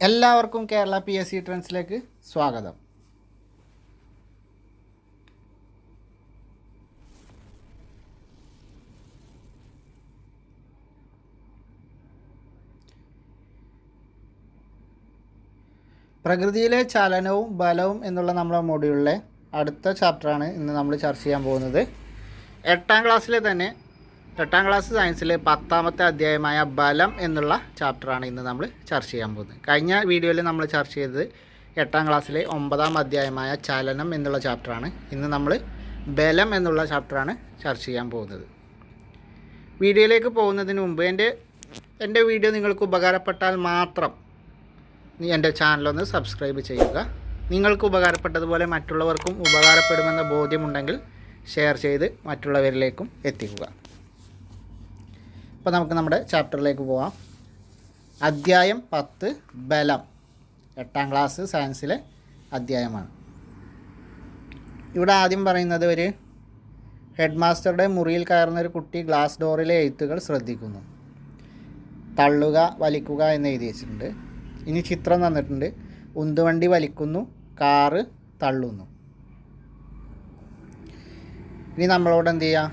എല്ലാവർക്കും കേരള PSC ട്രെൻഡ്സിലേക്ക് സ്വാഗതം. പ്രകൃതിയിലെ ചലനവും ബലവും എന്നുള്ള നമ്മുടെ മൊഡ്യൂളിലെ അടുത്ത ചാപ്റ്ററാണ് ഇന്ന് നമ്മൾ ചർച്ച ചെയ്യാൻ പോകുന്നത്. 8ാം ക്ലാസ്സിലെ തന്നെ 8ാം ക്ലാസ് സയൻസിൽ 10ാമത്തെ അധ്യായമായ ബലം എന്നുള്ള ചാപ്റ്ററാണ് ഇന്ന് നമ്മൾ ചർച്ച ചെയ്യാൻ പോകുന്നത്. കഴിഞ്ഞ വീഡിയോയിൽ നമ്മൾ ചർച്ച ചെയ്തത് 8ാം ക്ലാസ്സിലെ 9ാം അധ്യായമായ ചലനം എന്നുള്ള ചാപ്റ്ററാണ്. ഇന്ന് നമ്മൾ ബലം എന്നുള്ള ചാപ്റ്ററാണ് ചർച്ച ചെയ്യാൻ പോകുന്നത്. വീഡിയോയിലേക്ക് പോകുന്നതിന് മുമ്പ് എൻ്റെ വീഡിയോ നിങ്ങൾക്ക് ഉപകാരപ്പെട്ടാൽ മാത്രം എൻ്റെ ചാനലൊന്ന് സബ്സ്ക്രൈബ് ചെയ്യുക. നിങ്ങൾക്ക് ഉപകാരപ്പെട്ടതുപോലെ മറ്റുള്ളവർക്കും ഉപകാരപ്പെടുമെന്ന ബോധ്യമുണ്ടെങ്കിൽ ഷെയർ ചെയ്ത് മറ്റുള്ളവരിലേക്കും എത്തിക്കുക. അപ്പോൾ നമുക്ക് നമ്മുടെ ചാപ്റ്ററിലേക്ക് പോകാം. അധ്യായം 10 ബലം 8ാം ക്ലാസ് സയൻസിലെ അധ്യായമാണ്. ഇവിടെ ആദ്യം പറയുന്നത് ഒരു ഹെഡ് മാസ്റ്ററുടെ മുറിയിൽ കയറുന്ന ഒരു കുട്ടി ഗ്ലാസ് ഡോറിലെ എഴുത്തുകൾ ശ്രദ്ധിക്കുന്നു. തള്ളുക, വലിക്കുക എന്ന് എഴുതി വെച്ചിട്ടുണ്ട്. ഇനി ചിത്രം തന്നിട്ടുണ്ട്. ഉന്തുവണ്ടി വലിക്കുന്നു, കാറ് തള്ളുന്നു. ഇനി നമ്മളോട് എന്ത് ചെയ്യുക?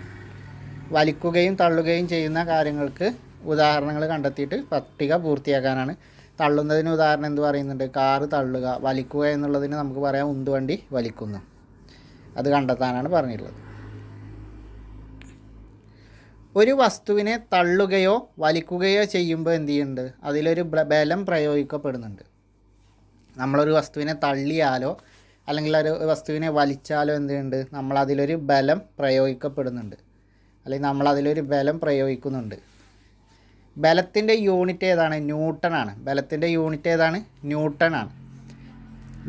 വലിക്കുകയും തള്ളുകയും ചെയ്യുന്ന കാര്യങ്ങൾക്ക് ഉദാഹരണങ്ങൾ കണ്ടെത്തിയിട്ട് പട്ടിക പൂർത്തിയാക്കാനാണ്. തള്ളുന്നതിന് ഉദാഹരണം എന്ത് പറയുന്നുണ്ട്? കാറ് തള്ളുക. വലിക്കുക എന്നുള്ളതിന് നമുക്ക് പറയാം ഉന്തുവണ്ടി വലിക്കുന്നു. അത് കണ്ടെത്താനാണ് പറഞ്ഞിട്ടുള്ളത്. ഒരു വസ്തുവിനെ തള്ളുകയോ വലിക്കുകയോ ചെയ്യുമ്പോൾ എന്ത് ചെയ്യുന്നുണ്ട്? അതിലൊരു ബലം പ്രയോഗിക്കപ്പെടുന്നുണ്ട്. നമ്മളൊരു വസ്തുവിനെ തള്ളിയാലോ അല്ലെങ്കിൽ ഒരു വസ്തുവിനെ വലിച്ചാലോ എന്ത് ചെയ്യുന്നുണ്ട്? നമ്മളതിലൊരു ബലം പ്രയോഗിക്കപ്പെടുന്നുണ്ട്, അല്ലെങ്കിൽ നമ്മളതിലൊരു ബലം പ്രയോഗിക്കുന്നുണ്ട്. ബലത്തിൻ്റെ യൂണിറ്റ് ഏതാണ്? ന്യൂട്ടനാണ്. ബലത്തിൻ്റെ യൂണിറ്റ് ഏതാണ്? ന്യൂട്ടനാണ്.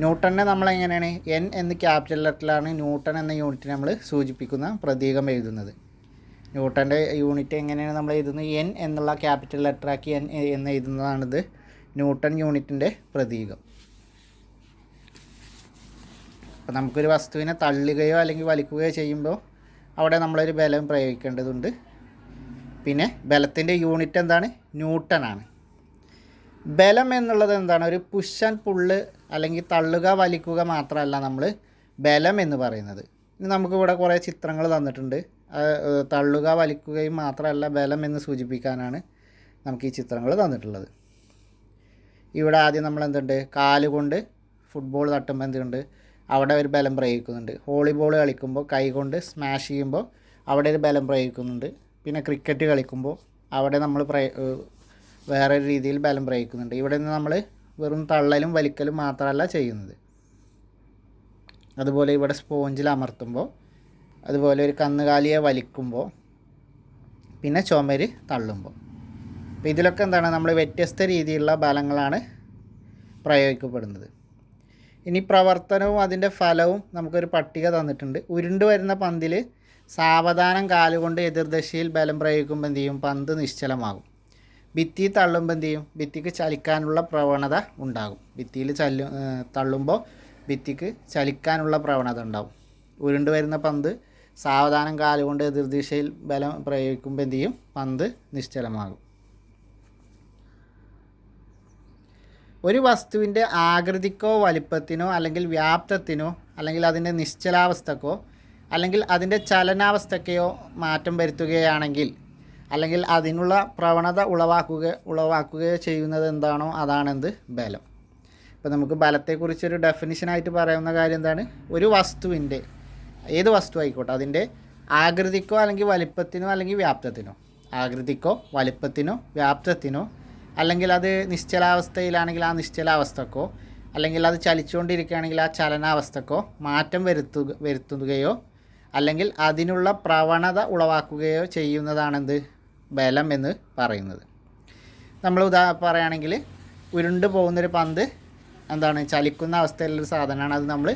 ന്യൂട്ടനെ നമ്മളെങ്ങനെയാണ്? N എന്ന് ക്യാപിറ്റൽ ലെറ്ററിലാണ് ന്യൂട്ടൺ എന്ന യൂണിറ്റിനെ നമ്മൾ സൂചിപ്പിക്കുന്ന പ്രതീകം എഴുതുന്നത്. ന്യൂട്ടൻ്റെ യൂണിറ്റ് എങ്ങനെയാണ് നമ്മൾ എഴുതുന്നത്? N എന്നുള്ള ക്യാപിറ്റൽ ലെറ്ററാക്കി N എന്ന് എഴുതുന്നതാണിത് ന്യൂട്ടൺ യൂണിറ്റിൻ്റെ പ്രതീകം. അപ്പോൾ നമുക്കൊരു വസ്തുവിനെ തള്ളുകയോ അല്ലെങ്കിൽ വലിക്കുകയോ ചെയ്യുമ്പോൾ അവിടെ നമ്മളൊരു ബലം പ്രയോഗിക്കേണ്ടതുണ്ട്. പിന്നെ ബലത്തിൻ്റെ യൂണിറ്റ് എന്താണ്? ന്യൂട്ടനാണ്. ബലം എന്നുള്ളത് എന്താണ്? ഒരു പുഷ് ആൻഡ് പുള്ള് അല്ലെങ്കിൽ തള്ളുക വലിക്കുക മാത്രമല്ല നമ്മൾ ബലം എന്ന് പറയുന്നത്. ഇനി നമുക്കിവിടെ കുറേ ചിത്രങ്ങൾ തന്നിട്ടുണ്ട്. തള്ളുക വലിക്കുകയും മാത്രമല്ല ബലം എന്ന് സൂചിപ്പിക്കാനാണ് നമുക്ക് ഈ ചിത്രങ്ങൾ തന്നിട്ടുള്ളത്. ഇവിടെ ആദ്യം നമ്മൾ എന്തുണ്ട്? കാലുകൊണ്ട് ഫുട്ബോൾ തട്ടുമ്പോൾ എന്തുണ്ട്? അവിടെ ഒരു ബലം പ്രയോഗിക്കുന്നുണ്ട്. വോളിബോൾ കളിക്കുമ്പോൾ കൈകൊണ്ട് സ്മാഷ് ചെയ്യുമ്പോൾ അവിടെ ഒരു ബലം പ്രയോഗിക്കുന്നുണ്ട്. പിന്നെ ക്രിക്കറ്റ് കളിക്കുമ്പോൾ അവിടെ നമ്മൾ വേറൊരു രീതിയിൽ ബലം പ്രയോഗിക്കുന്നുണ്ട്. ഇവിടെ നിന്ന് നമ്മൾ വെറും തള്ളലും വലിക്കലും മാത്രമല്ല ചെയ്യുന്നത്. അതുപോലെ ഇവിടെ സ്പോഞ്ചിൽ അമർത്തുമ്പോൾ, അതുപോലെ ഒരു കന്നുകാലിയെ വലിക്കുമ്പോൾ, പിന്നെ ചുമര് തള്ളുമ്പോൾ. അപ്പോൾ ഇതിലൊക്കെ എന്താണ്? നമ്മൾ വ്യത്യസ്ത രീതിയിലുള്ള ബലങ്ങളാണ് പ്രയോഗിക്കപ്പെടുന്നത്. ഇനി പ്രവർത്തനവും അതിൻ്റെ ഫലവും നമുക്കൊരു പട്ടിക തന്നിട്ടുണ്ട്. ഉരുണ്ട് വരുന്ന പന്തിൽ സാവധാനം കാലുകൊണ്ട് എതിർദിശയിൽ ബലം പ്രയോഗിക്കുമ്പോൾ എന്ത് ചെയ്യും? പന്ത് നിശ്ചലമാകും. ഭിത്തി തള്ളുമ്പോൾ എന്ത് ചെയ്യും? ഭിത്തിക്ക് ചലിക്കാനുള്ള പ്രവണത ഉണ്ടാകും. ഭിത്തിയിൽ തള്ളുമ്പോൾ ഭിത്തിക്ക് ചലിക്കാനുള്ള പ്രവണത ഉണ്ടാകും. ഉരുണ്ട് വരുന്ന പന്ത് സാവധാനം കാലുകൊണ്ട് എതിർദിശയിൽ ബലം പ്രയോഗിക്കുമ്പോൾ എന്ത് ചെയ്യും? പന്ത് നിശ്ചലമാകും. ഒരു വസ്തുവിൻ്റെ ആകൃതിക്കോ വലിപ്പത്തിനോ അല്ലെങ്കിൽ വ്യാപ്തത്തിനോ അല്ലെങ്കിൽ അതിൻ്റെ നിശ്ചലാവസ്ഥക്കോ അല്ലെങ്കിൽ അതിൻ്റെ ചലനാവസ്ഥയ്ക്കോ മാറ്റം വരുത്തുകയാണെങ്കിൽ അല്ലെങ്കിൽ അതിനുള്ള പ്രവണത ഉളവാക്കുകയോ ചെയ്യുന്നത് എന്താണോ അതാണെന്ത്? ബലം. ഇപ്പോൾ നമുക്ക് ബലത്തെക്കുറിച്ചൊരു ഡെഫിനിഷനായിട്ട് പറയാവുന്ന കാര്യം എന്താണ്? ഒരു വസ്തുവിൻ്റെ, ഏത് വസ്തു ആയിക്കോട്ടെ, അതിൻ്റെ ആകൃതിക്കോ അല്ലെങ്കിൽ വലിപ്പത്തിനോ അല്ലെങ്കിൽ വ്യാപ്തത്തിനോ, ആകൃതിക്കോ വലിപ്പത്തിനോ വ്യാപ്തത്തിനോ, അല്ലെങ്കിൽ അത് നിശ്ചലാവസ്ഥയിലാണെങ്കിൽ ആ നിശ്ചലാവസ്ഥക്കോ, അല്ലെങ്കിൽ അത് ചലിച്ചുകൊണ്ടിരിക്കുകയാണെങ്കിൽ ആ ചലനാവസ്ഥക്കോ മാറ്റം വരുത്തുകയോ അല്ലെങ്കിൽ അതിനുള്ള പ്രവണത ഉളവാക്കുകയോ ചെയ്യുന്നതാണെന്ത്? ബലം എന്ന് പറയുന്നത്. നമ്മൾ പറയുകയാണെങ്കിൽ ഉരുണ്ട് പോകുന്നൊരു പന്ത് എന്താണ്? ചലിക്കുന്ന അവസ്ഥയിലൊരു സാധനമാണ്. അത് നമ്മൾ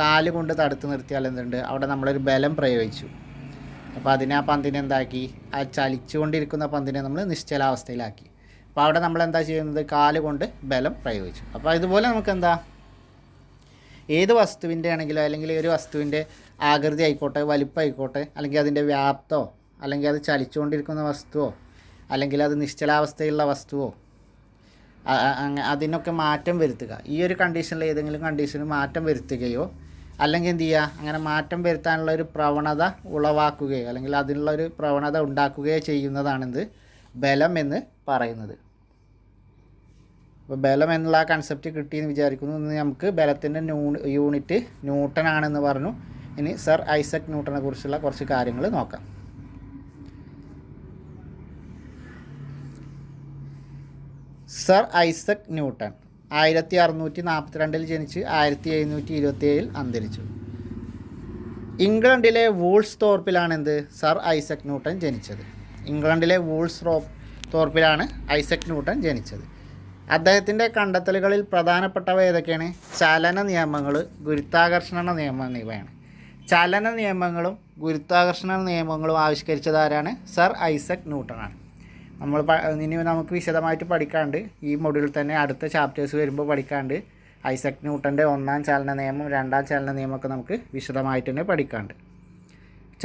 കാല് കൊണ്ട് തടുത്ത് നിർത്തിയാൽ എന്തുണ്ട്? അവിടെ നമ്മളൊരു ബലം പ്രയോഗിച്ചു. അപ്പോൾ അതിനെ ആ പന്തിനെ എന്താക്കി? ആ ചലിച്ചുകൊണ്ടിരിക്കുന്ന പന്തിനെ നമ്മൾ നിശ്ചലാവസ്ഥയിലാക്കി. അപ്പോൾ അവിടെ നമ്മൾ എന്താ ചെയ്യുന്നത്? കാല് കൊണ്ട് ബലം പ്രയോഗിച്ചു. അപ്പോൾ ഇതുപോലെ നമുക്ക് എന്താ, ഏത് വസ്തുവിൻ്റെ ആണെങ്കിലോ അല്ലെങ്കിൽ ഒരു വസ്തുവിൻ്റെ ആകൃതി ആയിക്കോട്ടെ, വലിപ്പമായിക്കോട്ടെ, അല്ലെങ്കിൽ അതിൻ്റെ വ്യാപ്തമോ, അല്ലെങ്കിൽ അത് ചലിച്ചുകൊണ്ടിരിക്കുന്ന വസ്തുവോ, അല്ലെങ്കിൽ അത് നിശ്ചലാവസ്ഥയിലുള്ള വസ്തുവോ, അതിനൊക്കെ മാറ്റം വരുത്തുക. ഈ ഒരു കണ്ടീഷനിൽ ഏതെങ്കിലും കണ്ടീഷനിൽ മാറ്റം വരുത്തുകയോ അല്ലെങ്കിൽ എന്ത് ചെയ്യുക, അങ്ങനെ മാറ്റം വരുത്താനുള്ള ഒരു പ്രവണത ഉളവാക്കുകയോ അല്ലെങ്കിൽ അതിനുള്ളൊരു പ്രവണത ഉണ്ടാക്കുകയോ ചെയ്യുന്നതാണെന്ത് ബലം എന്ന് പറയുന്നത്. അപ്പോൾ ബലം എന്നുള്ള ആ കൺസെപ്റ്റ് കിട്ടിയെന്ന് വിചാരിക്കുന്നു. ഇന്ന് നമുക്ക് ബലത്തിൻ്റെ യൂണിറ്റ് ന്യൂട്ടൺ ആണെന്ന് പറഞ്ഞു. ഇനി സർ ഐസക് ന്യൂട്ടനെ കുറിച്ചുള്ള കുറച്ച് കാര്യങ്ങൾ നോക്കാം. സർ ഐസക് ന്യൂട്ടൺ 1642 ജനിച്ച് 1727 അന്തരിച്ചു. ഇംഗ്ലണ്ടിലെ വൂൾസ്തോർപ്പിലാണ് സർ ഐസക് ന്യൂട്ടൺ ജനിച്ചത്. ഇംഗ്ലണ്ടിലെ വൂൾസ്തോർപ്പിലാണ് ഐസക് ന്യൂട്ടൺ ജനിച്ചത്. അദ്ദേഹത്തിൻ്റെ കണ്ടെത്തലുകളിൽ പ്രധാനപ്പെട്ടവ ഏതൊക്കെയാണ്? ചലന നിയമങ്ങൾ, ഗുരുത്വാകർഷണ നിയമം എന്നിവയാണ്. ചലന നിയമങ്ങളും ഗുരുത്വാകർഷണ നിയമങ്ങളും ആവിഷ്കരിച്ചതാരാണ്? Sir Isaac ന്യൂട്ടനാണ്. ഇനി നമുക്ക് വിശദമായിട്ട് പഠിക്കാണ്ട് ഈ മൊഡ്യൂളിൽ തന്നെ അടുത്ത ചാപ്റ്റേഴ്സ് വരുമ്പോൾ പഠിക്കാണ്ട് ഐസക് ന്യൂട്ടൻ്റെ ഒന്നാം ചലന നിയമം, രണ്ടാം ചലന നിയമമൊക്കെ നമുക്ക് വിശദമായിട്ട് തന്നെ പഠിക്കാണ്ട്.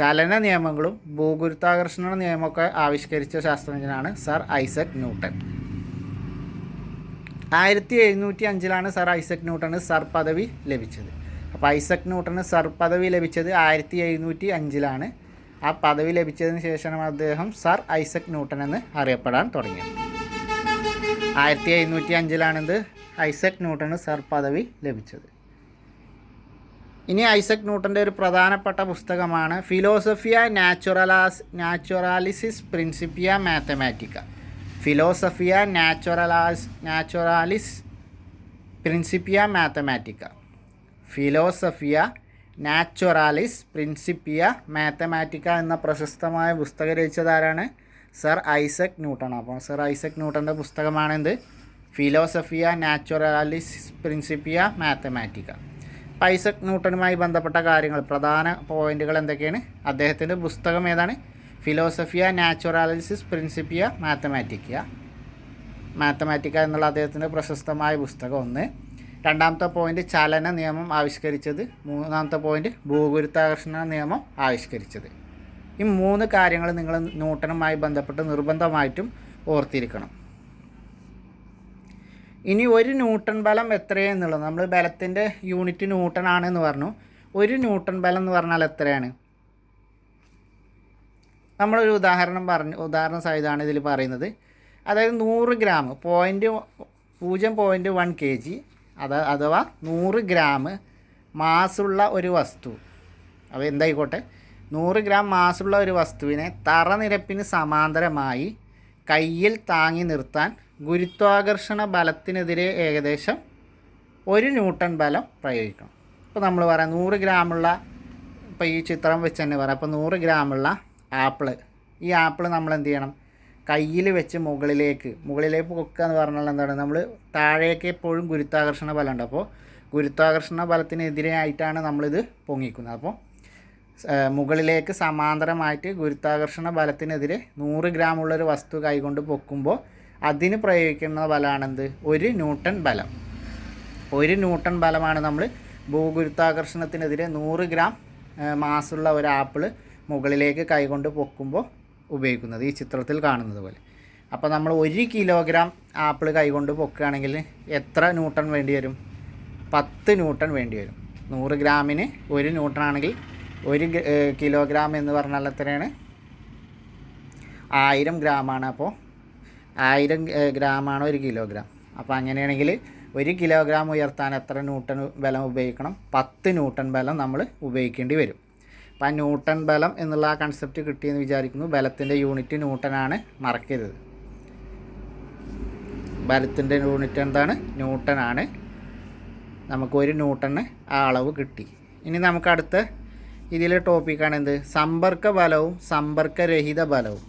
ചലന നിയമങ്ങളും ഭൂഗുരുത്വാകർഷണ നിയമമൊക്കെ ആവിഷ്കരിച്ച ശാസ്ത്രജ്ഞനാണ് sir Isaac Newton. 1705 sir Isaac ന്യൂട്ടന് സർ പദവി ലഭിച്ചത്. അപ്പോൾ ഐസക് ന്യൂട്ടന് സർ പദവി ലഭിച്ചത് 1705 ആ പദവി ലഭിച്ചതിന് ശേഷം അദ്ദേഹം സർ ഐസക് ന്യൂട്ടൻ എന്ന് അറിയപ്പെടാൻ തുടങ്ങിയത്. 1705 ഐസക് ന്യൂട്ടന് സർ പദവി ലഭിച്ചത്. ഇനി ഐസക് ന്യൂട്ടൻ്റെ ഒരു പ്രധാനപ്പെട്ട പുസ്തകമാണ് Philosophiae Naturalis Principia Mathematica. Philosophiae Naturalis Principia Mathematica. Philosophiae Naturalis Principia Mathematica എന്ന പ്രശസ്തമായ പുസ്തകം രചിച്ചതാരാണ്? Sir Isaac Newton. അപ്പോൾ സർ ഐസക് ന്യൂട്ടൻ്റെ പുസ്തകമാണെന്ത്? Philosophiae Naturalis Principia Mathematica. അപ്പോൾ ഐസക് ന്യൂട്ടനുമായി ബന്ധപ്പെട്ട കാര്യങ്ങൾ, പ്രധാന പോയിന്റുകൾ എന്തൊക്കെയാണ്? അദ്ദേഹത്തിൻ്റെ പുസ്തകം ഏതാണ്? ഫിലോസഫിയ നാച്ചുറാലിസിസ് പ്രിൻസിപ്പിയ മാത്തമാറ്റിക്ക എന്നുള്ള അദ്ദേഹത്തിൻ്റെ പ്രശസ്തമായ പുസ്തകം ഒന്ന്. രണ്ടാമത്തെ പോയിന്റ് ചലന നിയമം ആവിഷ്കരിച്ചത്. മൂന്നാമത്തെ പോയിന്റ് ഭൂഗുരുത്വാകർഷണ നിയമം ആവിഷ്കരിച്ചത്. ഈ 3 കാര്യങ്ങൾ നിങ്ങൾ ന്യൂട്ടനുമായി ബന്ധപ്പെട്ട് നിർബന്ധമായിട്ടും ഓർത്തിരിക്കണം. ഇനി ഒരു ന്യൂട്ടൺ ബലം എത്രയെന്നുള്ളത്, നമ്മൾ ബലത്തിൻ്റെ യൂണിറ്റ് ന്യൂട്ടൺ ആണെന്ന് പറഞ്ഞു. ഒരു ന്യൂട്ടൺ ബലം എന്ന് പറഞ്ഞാൽ എത്രയാണ്? നമ്മളൊരു ഉദാഹരണ സഹിതമാണ് ഇതിൽ പറയുന്നത്. അതായത് 100 ഗ്രാം 0.1 kg അഥവാ 100 ഗ്രാം മാസുള്ള ഒരു വസ്തു. അപ്പോൾ എന്തായിക്കോട്ടെ, 100 ഗ്രാം മാസുള്ള ഒരു വസ്തുവിനെ തറനിരപ്പിന് സമാന്തരമായി കയ്യിൽ താങ്ങി നിർത്താൻ ഗുരുത്വാകർഷണ ബലത്തിനെതിരെ ഏകദേശം 1 ന്യൂട്ടൺ ബലം പ്രയോഗിക്കണം. ഇപ്പോൾ നമ്മൾ പറയാം 100 ഗ്രാമുള്ള, ഇപ്പോൾ ഈ ചിത്രം വെച്ച് തന്നെ പറയാം. അപ്പോൾ 100 ഗ്രാമുള്ള ആപ്പിൾ, ഈ ആപ്പിൾ നമ്മൾ എന്ത് ചെയ്യണം? കയ്യിൽ വെച്ച് മുകളിലേക്ക് പൊക്കുക എന്ന് പറഞ്ഞാൽ എന്താണ്? നമ്മൾ താഴേക്ക് എപ്പോഴും ഗുരുത്വാകർഷണ ബലമുണ്ട്. അപ്പോൾ ഗുരുത്വാകർഷണ ബലത്തിനെതിരെയായിട്ടാണ് നമ്മളിത് പൊങ്ങിക്കുന്നത്. അപ്പോൾ മുകളിലേക്ക് സമാന്തരമായിട്ട് ഗുരുത്വാകർഷണ ബലത്തിനെതിരെ 100 ഗ്രാമുള്ളൊരു വസ്തു കൈകൊണ്ട് പൊക്കുമ്പോൾ അതിന് പ്രയോഗിക്കുന്ന ബലമാണെന്ത്? 1 ന്യൂട്ടൺ ബലം. 1 ന്യൂട്ടൺ ബലമാണ് നമ്മൾ ഭൂഗുരുത്വാകർഷണത്തിനെതിരെ 100 ഗ്രാം മാസുള്ള ഒരു ആപ്പിൾ മുകളിലേക്ക് കൈകൊണ്ട് പൊക്കുമ്പോൾ ഉപയോഗിക്കുന്നത്, ഈ ചിത്രത്തിൽ കാണുന്നത് പോലെ. അപ്പോൾ നമ്മൾ 1 കിലോഗ്രാം ആപ്പിൾ കൈകൊണ്ട് പൊക്കുകയാണെങ്കിൽ എത്ര ന്യൂട്ടൺ വേണ്ടി വരും? 10 ന്യൂട്ടൺ വേണ്ടി വരും. 100 ഗ്രാമിന് 1 ന്യൂട്ടൺ ആണെങ്കിൽ 1 കിലോഗ്രാം എന്ന് പറഞ്ഞാൽ എത്രയാണ്? 1000 ഗ്രാമാണ്. അപ്പോൾ 1000 ഗ്രാമാണ് 1 കിലോഗ്രാം. അപ്പോൾ അങ്ങനെയാണെങ്കിൽ 1 കിലോഗ്രാം ഉയർത്താൻ എത്ര ന്യൂട്ടൺ ബലം ഉപയോഗിക്കണം? 10 ന്യൂട്ടൺ ബലം നമ്മൾ ഉപയോഗിക്കേണ്ടി വരും. അപ്പോൾ ആ ന്യൂട്ടൺ ബലം എന്നുള്ള ആ കൺസെപ്റ്റ് കിട്ടിയെന്ന് വിചാരിക്കുന്നു. ബലത്തിൻ്റെ യൂണിറ്റ് ന്യൂട്ടനാണ്, മറക്കരുത്. ബലത്തിൻ്റെ യൂണിറ്റ് എന്താണ്? ന്യൂട്ടനാണ്. നമുക്ക് 1 ന്യൂട്ടന് ആ അളവ് കിട്ടി. ഇനി നമുക്ക് അടുത്ത ഇതിലെ ടോപ്പിക്കാണ് എന്ത്? സമ്പർക്ക ബലവും സമ്പർക്കരഹിത ബലവും.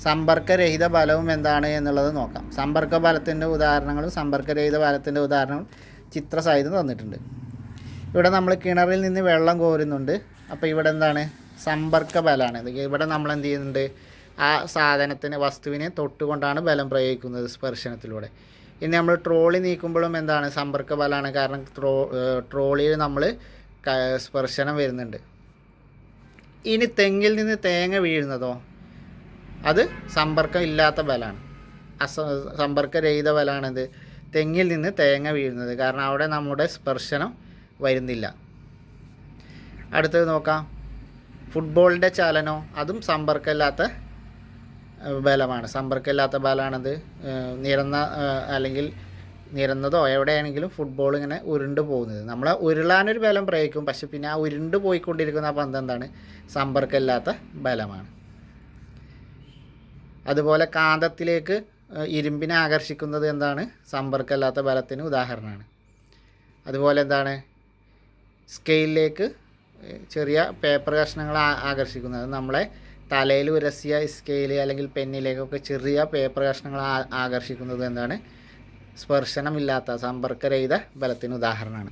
സമ്പർക്കരഹിത ബലവും എന്താണ് എന്നുള്ളത് നോക്കാം. സമ്പർക്ക ബലത്തിൻ്റെ ഉദാഹരണങ്ങളും സമ്പർക്കരഹിത ബലത്തിൻ്റെ ഉദാഹരണങ്ങളും ചിത്രസഹിതം തന്നിട്ടുണ്ട്. ഇവിടെ നമ്മൾ കിണറിൽ നിന്ന് വെള്ളം കോരുന്നുണ്ട്. അപ്പോൾ ഇവിടെ എന്താണ്? സമ്പർക്ക ബലമാണ്. ഇവിടെ നമ്മൾ എന്ത് ചെയ്യുന്നുണ്ട്? ആ വസ്തുവിനെ തൊട്ടുകൊണ്ടാണ് ബലം പ്രയോഗിക്കുന്നത് സ്പർശനത്തിലൂടെ. ഇനി നമ്മൾ ട്രോളി നീക്കുമ്പോഴും എന്താണ്? സമ്പർക്ക ബലമാണ്. കാരണം ട്രോളിയിൽ നമ്മൾ സ്പർശനം വരുന്നുണ്ട്. ഇനി തെങ്ങിൽ നിന്ന് തേങ്ങ വീഴുന്നതോ? അത് സമ്പർക്കം ഇല്ലാത്ത ബലമാണ്. സമ്പർക്കരഹിത ബലമാണെന്ത്? തെങ്ങിൽ നിന്ന് തേങ്ങ വീഴുന്നത്. കാരണം അവിടെ നമ്മുടെ സ്പർശനം വരുന്നില്ല. അടുത്തത് നോക്കാം. ഫുട്ബോളിൻ്റെ ചലനോ അതും സമ്പർക്കമില്ലാത്ത ബലമാണ്. സമ്പർക്കമില്ലാത്ത ബലമാണത്. അല്ലെങ്കിൽ നിരന്നതോ എവിടെയാണെങ്കിലും ഫുട്ബോൾ ഇങ്ങനെ ഉരുണ്ട് പോകുന്നത്. നമ്മൾ ഉരുളാനൊരു ബലം പ്രയോഗിക്കും, പക്ഷെ പിന്നെ ആ ഉരുണ്ട് പോയിക്കൊണ്ടിരിക്കുന്ന പന്ത് എന്താണ്? സമ്പർക്കമില്ലാത്ത ബലമാണ്. അതുപോലെ കാന്തത്തിലേക്ക് ഇരുമ്പിനെ ആകർഷിക്കുന്നത് എന്താണ്? സമ്പർക്കമില്ലാത്ത ബലത്തിന് ഉദാഹരണമാണ്. അതുപോലെ എന്താണ്? സ്കെയിലിലേക്ക് ചെറിയ പേപ്പർ കഷ്ണങ്ങൾ ആകർഷിക്കുന്നത്. നമ്മളെ തലയിൽ ഉരസിയ സ്കെയിൽ അല്ലെങ്കിൽ പെന്നിലേക്കൊക്കെ ചെറിയ പേപ്പർ കഷ്ണങ്ങൾ ആകർഷിക്കുന്നത് എന്താണ്? സ്പർശനമില്ലാത്ത സമ്പർക്കരഹിത ബലത്തിന് ഉദാഹരണമാണ്.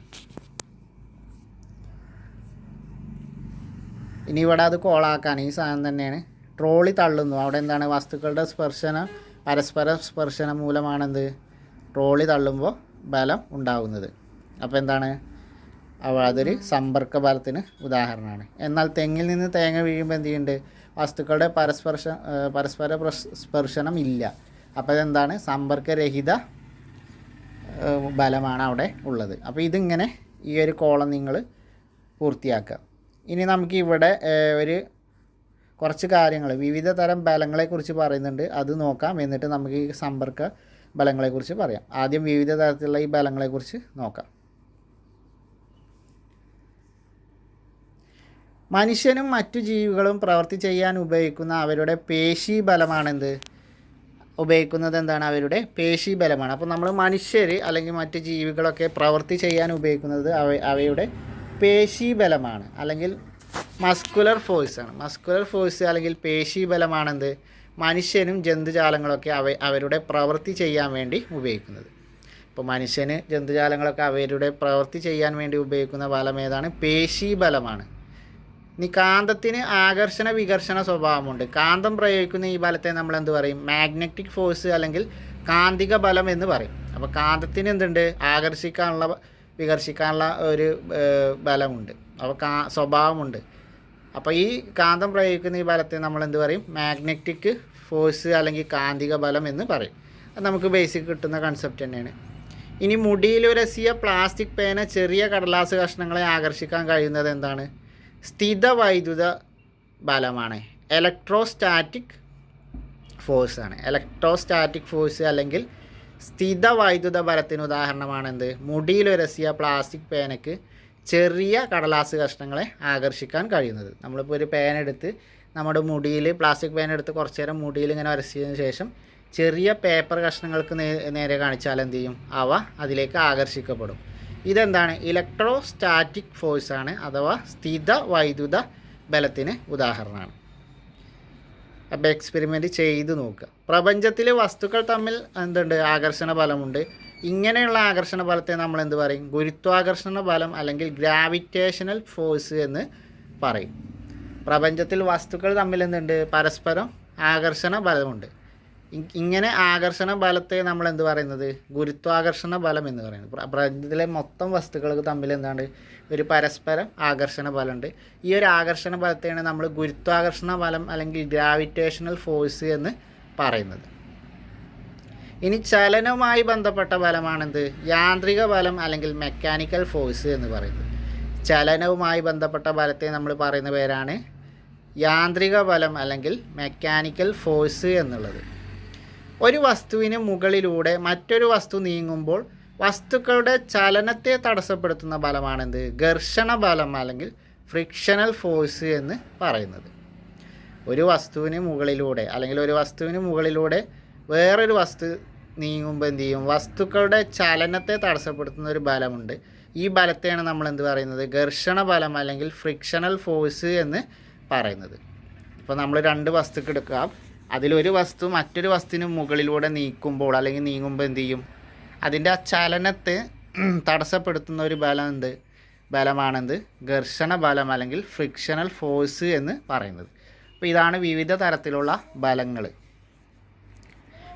ഇനി ഇവിടെ അത് കോളാക്കാൻ ഈ സാധനം തന്നെയാണ്. ട്രോളി തള്ളുന്നു. അവിടെ എന്താണ്? വസ്തുക്കളുടെ പരസ്പര സ്പർശനം മൂലമാണെന്ത്? ട്രോളി തള്ളുമ്പോൾ ബലം ഉണ്ടാകുന്നത്. അപ്പോൾ എന്താണ്? അതൊരു സമ്പർക്ക ബലത്തിന് ഉദാഹരണമാണ്. എന്നാൽ തെങ്ങിൽ നിന്ന് തേങ്ങ വീഴുമ്പോൾ എന്ത് ചെയ്യുന്നുണ്ട്? വസ്തുക്കളുടെ പരസ്പര സ്പർശനം ഇല്ല. അപ്പോൾ ഇതെന്താണ്? സമ്പർക്കരഹിത ബലമാണ് അവിടെ ഉള്ളത്. അപ്പോൾ ഇതിങ്ങനെ ഈ ഒരു കോളം നിങ്ങൾ പൂർത്തിയാക്കുക. ഇനി നമുക്ക് ഇവിടെ കുറച്ച് കാര്യങ്ങൾ വിവിധ തരം ബലങ്ങളെക്കുറിച്ച് പറയുന്നുണ്ട്, അത് നോക്കാം. എന്നിട്ട് നമുക്ക് ഈ സമ്പർക്ക ബലങ്ങളെക്കുറിച്ച് പറയാം. ആദ്യം വിവിധ തരത്തിലുള്ള ഈ ബലങ്ങളെക്കുറിച്ച് നോക്കാം. മനുഷ്യനും മറ്റു ജീവികളും പ്രവൃത്തി ചെയ്യാൻ ഉപയോഗിക്കുന്ന അവരുടെ പേശി ബലമാണെന്ത്? ഉപയോഗിക്കുന്നത് എന്താണ്? അവരുടെ പേശി ബലമാണ്. അപ്പോൾ നമ്മൾ മനുഷ്യർ അല്ലെങ്കിൽ മറ്റ് ജീവികളൊക്കെ പ്രവൃത്തി ചെയ്യാൻ ഉപയോഗിക്കുന്നത് അവയുടെ പേശി ബലമാണ്, അല്ലെങ്കിൽ മസ്കുലർ ഫോഴ്സാണ്. മസ്കുലർ ഫോഴ്സ് അല്ലെങ്കിൽ പേശി ബലമാണെന്ത്? മനുഷ്യനും ജന്തുജാലങ്ങളൊക്കെ അവരുടെ പ്രവൃത്തി ചെയ്യാൻ വേണ്ടി ഉപയോഗിക്കുന്നത്. ഇപ്പോൾ മനുഷ്യന് ജന്തുജാലങ്ങളൊക്കെ അവരുടെ പ്രവൃത്തി ചെയ്യാൻ വേണ്ടി ഉപയോഗിക്കുന്ന ബലം ഏതാണ്? പേശി ബലമാണ്. ഇനി കാന്തത്തിന് ആകർഷണ വികർഷണ സ്വഭാവമുണ്ട്. കാന്തം പ്രയോഗിക്കുന്ന ഈ ബലത്തെ നമ്മൾ എന്ത് പറയും? മാഗ്നറ്റിക് ഫോഴ്സ് അല്ലെങ്കിൽ കാന്തിക ബലം എന്ന് പറയും. അപ്പോൾ കാന്തത്തിന് എന്തുണ്ട്? ആകർഷിക്കാനുള്ള വികർഷിക്കാനുള്ള ഒരു ബലമുണ്ട്. അപ്പോൾ സ്വഭാവമുണ്ട്. അപ്പോൾ ഈ കാന്തം പ്രയോഗിക്കുന്ന ഈ ബലത്തെ നമ്മൾ എന്ത് പറയും? മാഗ്നറ്റിക് ഫോഴ്സ് അല്ലെങ്കിൽ കാന്തിക ബലം എന്ന് പറയും. അത് നമുക്ക് ബേസിക് കിട്ടുന്ന കൺസെപ്റ്റ് തന്നെയാണ്. ഇനി മുടിയിലുരസിയ പ്ലാസ്റ്റിക് പേന ചെറിയ കടലാസ് കഷ്ണങ്ങളെ ആകർഷിക്കാൻ കഴിയുന്നത് എന്താണ്? സ്ഥിതവൈദ്യുത ബലമാണ്. ഇലക്ട്രോസ്റ്റാറ്റിക് ഫോഴ്സാണ്. ഇലക്ട്രോസ്റ്റാറ്റിക് ഫോഴ്സ് അല്ലെങ്കിൽ സ്ഥിതവൈദ്യുത ബലത്തിന് ഉദാഹരണമാണെന്ത്? മുടിയിലുരസിയ പ്ലാസ്റ്റിക് പേനയ്ക്ക് ചെറിയ കടലാസ് കഷ്ണങ്ങളെ ആകർഷിക്കാൻ കഴിയുന്നത്. നമ്മളിപ്പോൾ ഒരു പേനെടുത്ത് നമ്മുടെ മുടിയിൽ പ്ലാസ്റ്റിക് പേനെടുത്ത് കുറച്ച് നേരം മുടിയിൽ ഇങ്ങനെ ഉരസിയതിന് ശേഷം ചെറിയ പേപ്പർ കഷ്ണങ്ങൾക്ക് നേരെ കാണിച്ചാൽ എന്ത് ചെയ്യും? അവ അതിലേക്ക് ആകർഷിക്കപ്പെടും. ഇതെന്താണ്? ഇലക്ട്രോസ്റ്റാറ്റിക് ഫോഴ്സാണ്, അഥവാ സ്ഥിത വൈദ്യുത ബലത്തിന് ഉദാഹരണമാണ്. അപ്പോൾ എക്സ്പെരിമെൻറ്റ് ചെയ്ത് നോക്കുക. പ്രപഞ്ചത്തിലെ വസ്തുക്കൾ തമ്മിൽ എന്തുണ്ട്? ആകർഷണ ബലമുണ്ട്. ഇങ്ങനെയുള്ള ആകർഷണ ബലത്തെ നമ്മൾ എന്ത് പറയും? ഗുരുത്വാകർഷണ ബലം അല്ലെങ്കിൽ ഗ്രാവിറ്റേഷണൽ ഫോഴ്സ് എന്ന് പറയും. പ്രപഞ്ചത്തിൽ വസ്തുക്കൾ തമ്മിൽ എന്തുണ്ട്? പരസ്പരം ആകർഷണ ബലമുണ്ട്. ഇങ്ങനെ ആകർഷണ ബലത്തെ നമ്മൾ എന്ത് പറയുന്നത്? ഗുരുത്വാകർഷണ ബലം എന്ന് പറയുന്നത്. പ്രപഞ്ചത്തിലെ മൊത്തം വസ്തുക്കൾക്ക് തമ്മിൽ എന്താണ്? ഒരു പരസ്പരം ആകർഷണ ബലമുണ്ട്. ഈ ഒരു ആകർഷണ ബലത്തെയാണ് നമ്മൾ ഗുരുത്വാകർഷണ ബലം അല്ലെങ്കിൽ ഗ്രാവിറ്റേഷണൽ ഫോഴ്സ് എന്ന് പറയുന്നത്. ഇനി ചലനവുമായി ബന്ധപ്പെട്ട ബലമാണെന്ത്? യാന്ത്രിക ബലം അല്ലെങ്കിൽ മെക്കാനിക്കൽ ഫോഴ്സ് എന്ന് പറയുന്നത്. ചലനവുമായി ബന്ധപ്പെട്ട ബലത്തെ നമ്മൾ പറയുന്ന പേരാണ് യാന്ത്രിക ബലം അല്ലെങ്കിൽ മെക്കാനിക്കൽ ഫോഴ്സ് എന്നുള്ളത്. ഒരു വസ്തുവിന് മുകളിലൂടെ മറ്റൊരു വസ്തു നീങ്ങുമ്പോൾ വസ്തുക്കളുടെ ചലനത്തെ തടസ്സപ്പെടുത്തുന്ന ബലമാണെന്ത്? ഘർഷണ ബലം അല്ലെങ്കിൽ ഫ്രിക്ഷണൽ ഫോഴ്സ് എന്ന് പറയുന്നത്. ഒരു വസ്തുവിന് മുകളിലൂടെ അല്ലെങ്കിൽ ഒരു വസ്തുവിന് മുകളിലൂടെ വേറൊരു വസ്തു നീങ്ങുമ്പോൾ എന്ത് ചെയ്യും? വസ്തുക്കളുടെ ചലനത്തെ തടസ്സപ്പെടുത്തുന്ന ഒരു ബലമുണ്ട്. ഈ ബലത്തെയാണ് നമ്മൾ എന്ത് പറയുന്നത്? ഘർഷണ ബലം അല്ലെങ്കിൽ ഫ്രിക്ഷണൽ ഫോഴ്സ് എന്ന് പറയുന്നത്. ഇപ്പോൾ നമ്മൾ രണ്ട് വസ്തുക്കൾ എടുക്കാം. അതിലൊരു വസ്തു മറ്റൊരു വസ്തുവിന് മുകളിലൂടെ നീക്കുമ്പോൾ അല്ലെങ്കിൽ നീങ്ങുമ്പോൾ എന്ത് ചെയ്യും? അതിൻ്റെ ആ ചലനത്തെ തടസ്സപ്പെടുത്തുന്ന ഒരു ബലമാണെന്ത്? ഘർഷണ ബലം അല്ലെങ്കിൽ ഫ്രിക്ഷണൽ ഫോഴ്സ് എന്ന് പറയുന്നത്. അപ്പോൾ ഇതാണ് വിവിധ തരത്തിലുള്ള ബലങ്ങൾ,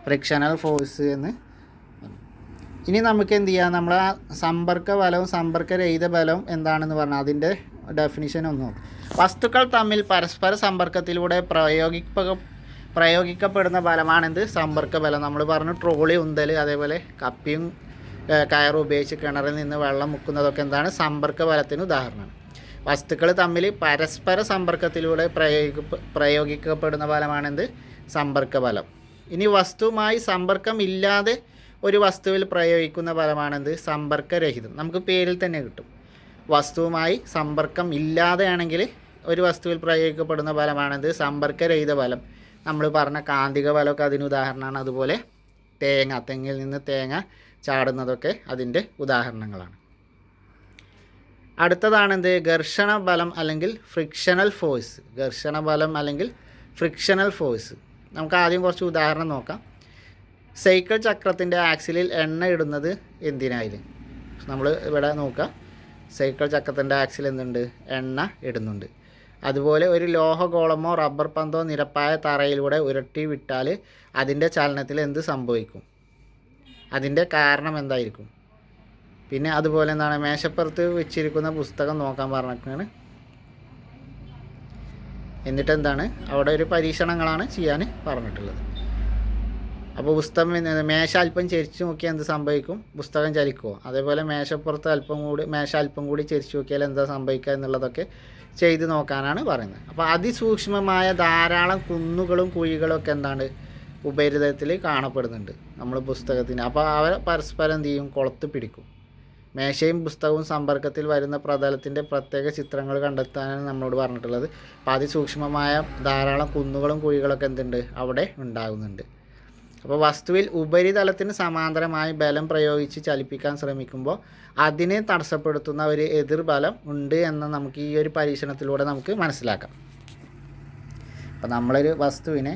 ഫ്രിക്ഷണൽ ഫോഴ്സ് എന്ന്. ഇനി നമുക്ക് എന്ത് ചെയ്യാം? നമ്മൾ ആ സമ്പർക്ക ബലവും സമ്പർക്കരഹിത ബലവും എന്താണെന്ന് പറഞ്ഞാൽ അതിൻ്റെ ഡെഫിനിഷൻ ഒന്ന് നോക്കാം. വസ്തുക്കൾ തമ്മിൽ പരസ്പര സമ്പർക്കത്തിലൂടെ പ്രയോഗിക്കപ്പെടുന്ന ബലമാണെന്ത്? സമ്പർക്ക ബലം. നമ്മൾ പറഞ്ഞു ട്രോളി ഉന്തൽ, അതേപോലെ കപ്പിയും കയറും ഉപയോഗിച്ച് കിണറിൽ നിന്ന് വെള്ളം മുക്കുന്നതൊക്കെ എന്താണ്? സമ്പർക്ക ബലത്തിന് ഉദാഹരണമാണ്. വസ്തുക്കൾ തമ്മിൽ പരസ്പര സമ്പർക്കത്തിലൂടെ പ്രയോഗിക്കപ്പെടുന്ന ബലമാണെന്ത്? സമ്പർക്ക ബലം. ഇനി വസ്തുവുമായി സമ്പർക്കം ഇല്ലാതെ ഒരു വസ്തുവിൽ പ്രയോഗിക്കുന്ന ബലമാണെന്ത്? സമ്പർക്കരഹിതം. നമുക്ക് പേരിൽ തന്നെ കിട്ടും. വസ്തുവുമായി സമ്പർക്കം ഇല്ലാതെയാണെങ്കിൽ ഒരു വസ്തുവിൽ പ്രയോഗിക്കപ്പെടുന്ന ബലമാണെന്ത്? സമ്പർക്കരഹിത ബലം. നമ്മൾ പറഞ്ഞ കാന്തിക ബലമൊക്കെ അതിന് ഉദാഹരണമാണ്. അതുപോലെ തെങ്ങിൽ നിന്ന് തേങ്ങ ചാടുന്നതൊക്കെ അതിൻ്റെ ഉദാഹരണങ്ങളാണ്. അടുത്തതാണെന്ത്? ഘർഷണ ബലം അല്ലെങ്കിൽ ഫ്രിക്ഷണൽ ഫോഴ്സ്. ഘർഷണ ബലം അല്ലെങ്കിൽ ഫ്രിക്ഷണൽ ഫോഴ്സ്. നമുക്ക് ആദ്യം കുറച്ച് ഉദാഹരണം നോക്കാം. സൈക്കിൾ ചക്രത്തിൻ്റെ ആക്സിലിൽ എണ്ണ ഇടുന്നത് എന്തിനായിരുന്നു? നമ്മൾ ഇവിടെ നോക്കുക. സൈക്കിൾ ചക്രത്തിൻ്റെ ആക്സിൽ എന്തുണ്ട്? എണ്ണ ഇടുന്നുണ്ട്. അതുപോലെ ഒരു ലോഹഗോളമോ റബ്ബർ പന്തോ നിരപ്പായ തറയിലൂടെ ഉരുട്ടി വിട്ടാൽ അതിൻ്റെ ചലനത്തിൽ എന്ത് സംഭവിക്കും? അതിൻ്റെ കാരണം എന്തായിരിക്കും? പിന്നെ അതുപോലെ എന്താണ്? മേശപ്പുറത്ത് വെച്ചിരിക്കുന്ന പുസ്തകം നോക്കാൻ പറഞ്ഞിട്ടാണ്. എന്നിട്ട് എന്താണ്? അവിടെ ഒരു പരീക്ഷണങ്ങളാണ് ചെയ്യാൻ പറഞ്ഞിട്ടുള്ളത്. അപ്പോൾ പുസ്തകം മേശ അല്പം ചരിച്ച് നോക്കിയാൽ എന്ത് സംഭവിക്കും? പുസ്തകം ചലിക്കുമോ? അതേപോലെ മേശപ്പുറത്ത് മേശ അല്പം കൂടി ചരിച്ച് നോക്കിയാൽ എന്താ സംഭവിക്കുക എന്നുള്ളതൊക്കെ ചെയ്ത് നോക്കാനാണ് പറയുന്നത്. അപ്പോൾ അതിസൂക്ഷ്മമായ ധാരാളം കുന്നുകളും കുഴികളും ഒക്കെ എന്താണ്? ഉപരിതലത്തിൽ കാണപ്പെടുന്നുണ്ട് നമ്മൾ പുസ്തകത്തിന്. അപ്പോൾ അവ പരസ്പരം എന്ത് ചെയ്യും? കൊളുത്ത് പിടിക്കും. മേശയും പുസ്തകവും സമ്പർക്കത്തിൽ വരുന്ന പ്രതലത്തിൻ്റെ പ്രത്യേക ചിത്രങ്ങൾ കണ്ടെത്താനാണ് നമ്മളോട് പറഞ്ഞിട്ടുള്ളത്. അപ്പോൾ അതിസൂക്ഷ്മമായ ധാരാളം കുന്നുകളും കുഴികളൊക്കെ എന്തുണ്ട്? അവിടെ ഉണ്ടാകുന്നുണ്ട്. അപ്പോൾ വസ്തുവിൽ ഉപരിതലത്തിന് സമാന്തരമായി ബലം പ്രയോഗിച്ച് ചലിപ്പിക്കാൻ ശ്രമിക്കുമ്പോൾ അതിനെ തടസ്സപ്പെടുത്തുന്ന ഒരു എതിർബലം ഉണ്ട് എന്ന് നമുക്ക് ഈ ഒരു പരീക്ഷണത്തിലൂടെ നമുക്ക് മനസ്സിലാക്കാം. അപ്പോൾ നമ്മളൊരു വസ്തുവിനെ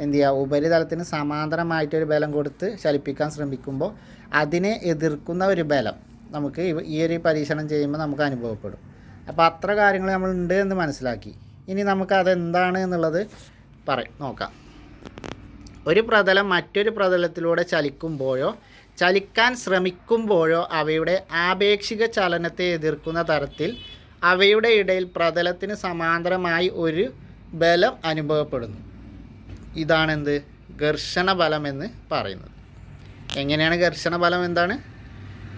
എന്ത് ചെയ്യുക? ഉപരിതലത്തിന് സമാന്തരമായിട്ടൊരു ബലം കൊടുത്ത് ചലിപ്പിക്കാൻ ശ്രമിക്കുമ്പോൾ അതിനെ എതിർക്കുന്ന ഒരു ബലം നമുക്ക് ഈ ഒരു പരീക്ഷണം ചെയ്യുമ്പോൾ നമുക്ക് അനുഭവപ്പെടും. അപ്പോൾ അത്ര കാര്യങ്ങൾ നമ്മളുണ്ട് എന്ന് മനസ്സിലാക്കി. ഇനി നമുക്ക് അതെന്താണ് എന്നുള്ളത് നോക്കാം. ഒരു പ്രതലം മറ്റൊരു പ്രതലത്തിലൂടെ ചലിക്കുമ്പോഴോ ചലിക്കാൻ ശ്രമിക്കുമ്പോഴോ അവയുടെ ആപേക്ഷിക ചലനത്തെ എതിർക്കുന്ന തരത്തിൽ അവയുടെ ഇടയിൽ പ്രതലത്തിന് സമാന്തരമായി ഒരു ബലം അനുഭവപ്പെടുന്നു. ഇതാണെന്ത്? ഘർഷണ ബലം എന്ന് പറയുന്നത്. എങ്ങനെയാണ് ഘർഷണ ബലം? എന്താണ്?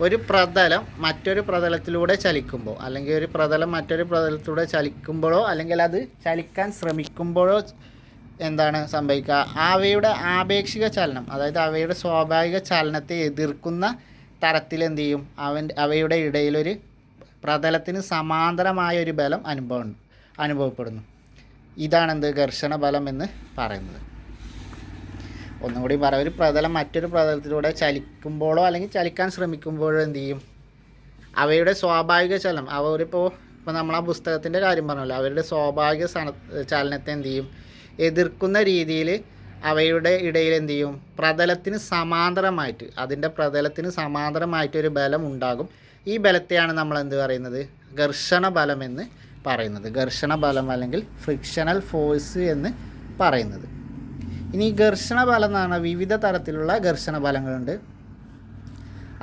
ഒരു പ്രതലം മറ്റൊരു പ്രതലത്തിലൂടെ ചലിക്കുമ്പോൾ, അല്ലെങ്കിൽ ഒരു പ്രതലം മറ്റൊരു പ്രതലത്തിലൂടെ ചലിക്കുമ്പോഴോ അല്ലെങ്കിൽ അത് ചലിക്കാൻ ശ്രമിക്കുമ്പോഴോ എന്താണ് സംഭവിക്കുക? അവയുടെ ആപേക്ഷിക ചലനം, അതായത് അവയുടെ സ്വാഭാവിക ചലനത്തെ എതിർക്കുന്ന തരത്തിൽ എന്ത് ചെയ്യും? അവയുടെ ഇടയിലൊരു പ്രതലത്തിന് സമാന്തരമായ ഒരു ബലം അനുഭവപ്പെടുന്നു. ഇതാണെന്ത്? ഘർഷണ ബലം എന്ന് പറയുന്നത്. ഒന്നും കൂടി പറയാം. ഒരു പ്രതലം മറ്റൊരു പ്രതലത്തിലൂടെ ചലിക്കുമ്പോഴോ അല്ലെങ്കിൽ ചലിക്കാൻ ശ്രമിക്കുമ്പോഴോ എന്ത് ചെയ്യും? അവയുടെ സ്വാഭാവിക ചലനം, ഇപ്പോൾ നമ്മൾ ആ പുസ്തകത്തിൻ്റെ കാര്യം പറഞ്ഞല്ലോ, അവരുടെ സ്വാഭാവിക ചലനത്തെ എന്ത് ചെയ്യും? എതിർക്കുന്ന രീതിയിൽ അവയുടെ ഇടയിൽ എന്ത് ചെയ്യും? പ്രതലത്തിന് സമാന്തരമായിട്ട്, അതിൻ്റെ പ്രതലത്തിന് സമാന്തരമായിട്ടൊരു ബലം ഉണ്ടാകും. ഈ ബലത്തെയാണ് നമ്മൾ എന്ത് പറയുന്നത്? ഘർഷണ ബലം എന്ന് പറയുന്നത്. ഘർഷണ ബലം അല്ലെങ്കിൽ ഫ്രിക്ഷണൽ ഫോഴ്സ് എന്ന് പറയുന്നത്. ഇനി ഘർഷണ ബലം എന്ന് പറഞ്ഞാൽ വിവിധ തരത്തിലുള്ള ഘർഷണ ബലങ്ങളുണ്ട്.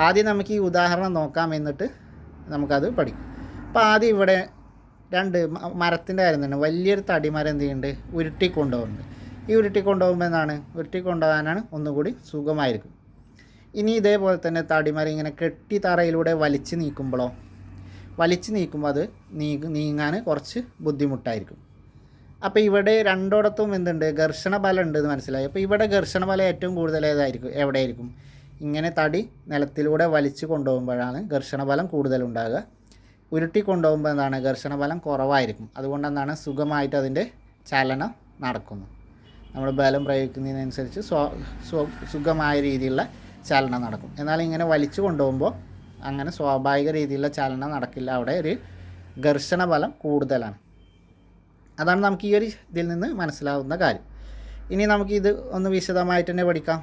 ആദ്യം നമുക്ക് ഈ ഉദാഹരണം നോക്കാം, എന്നിട്ട് നമുക്കത് പഠിക്കും. അപ്പോൾ ആദ്യം ഇവിടെ രണ്ട് മരത്തിൻ്റെ കാര്യം തന്നെ, വലിയൊരു തടിമരം എന്ത് ചെയ്യുന്നുണ്ട്? ഉരുട്ടിക്കൊണ്ടുപോകുന്നുണ്ട്. ഈ ഉരുട്ടിക്കൊണ്ടുപോകുമ്പോൾ എന്താണ്? ഉരുട്ടിക്കൊണ്ടുപോകാനാണ് ഒന്നുകൂടി സുഖമായിരിക്കും. ഇനി ഇതേപോലെ തന്നെ തടിമരം ഇങ്ങനെ കെട്ടി തറയിലൂടെ വലിച്ചു നീക്കുമ്പോൾ അത് നീങ്ങാൻ കുറച്ച് ബുദ്ധിമുട്ടായിരിക്കും. അപ്പോൾ ഇവിടെ രണ്ടിടത്തും എന്തുണ്ട്? ഘർഷണ ബലം ഉണ്ട് എന്ന് മനസ്സിലായി. അപ്പോൾ ഇവിടെ ഘർഷണ ബലം ഏറ്റവും കൂടുതൽ എവിടെയായിരിക്കും? ഇങ്ങനെ തടി നിലത്തിലൂടെ വലിച്ചു കൊണ്ടുപോകുമ്പോഴാണ് ഘർഷണ ബലം കൂടുതലുണ്ടാകുക. ഉരുട്ടി കൊണ്ടുപോകുമ്പോൾ എന്താണ്? ഘർഷണ ബലം കുറവായിരിക്കും. അതുകൊണ്ട് എന്താണ്? സുഖമായിട്ട് അതിൻ്റെ ചലനം നടക്കുന്നു. നമ്മൾ ബലം പ്രയോഗിക്കുന്നതിനനുസരിച്ച് സുഖമായ രീതിയിലുള്ള ചലനം നടക്കും. എന്നാൽ ഇങ്ങനെ വലിച്ചു കൊണ്ടുപോകുമ്പോൾ അങ്ങനെ സ്വാഭാവിക രീതിയിലുള്ള ചലനം നടക്കില്ല. അവിടെ ഒരു ഘർഷണ ബലം കൂടുതലാണ്. അതാണ് നമുക്ക് ഈ ഒരു ഇതിൽ നിന്ന് മനസ്സിലാവുന്ന കാര്യം. ഇനി നമുക്കിത് ഒന്ന് വിശദമായിട്ട് തന്നെ പഠിക്കാം.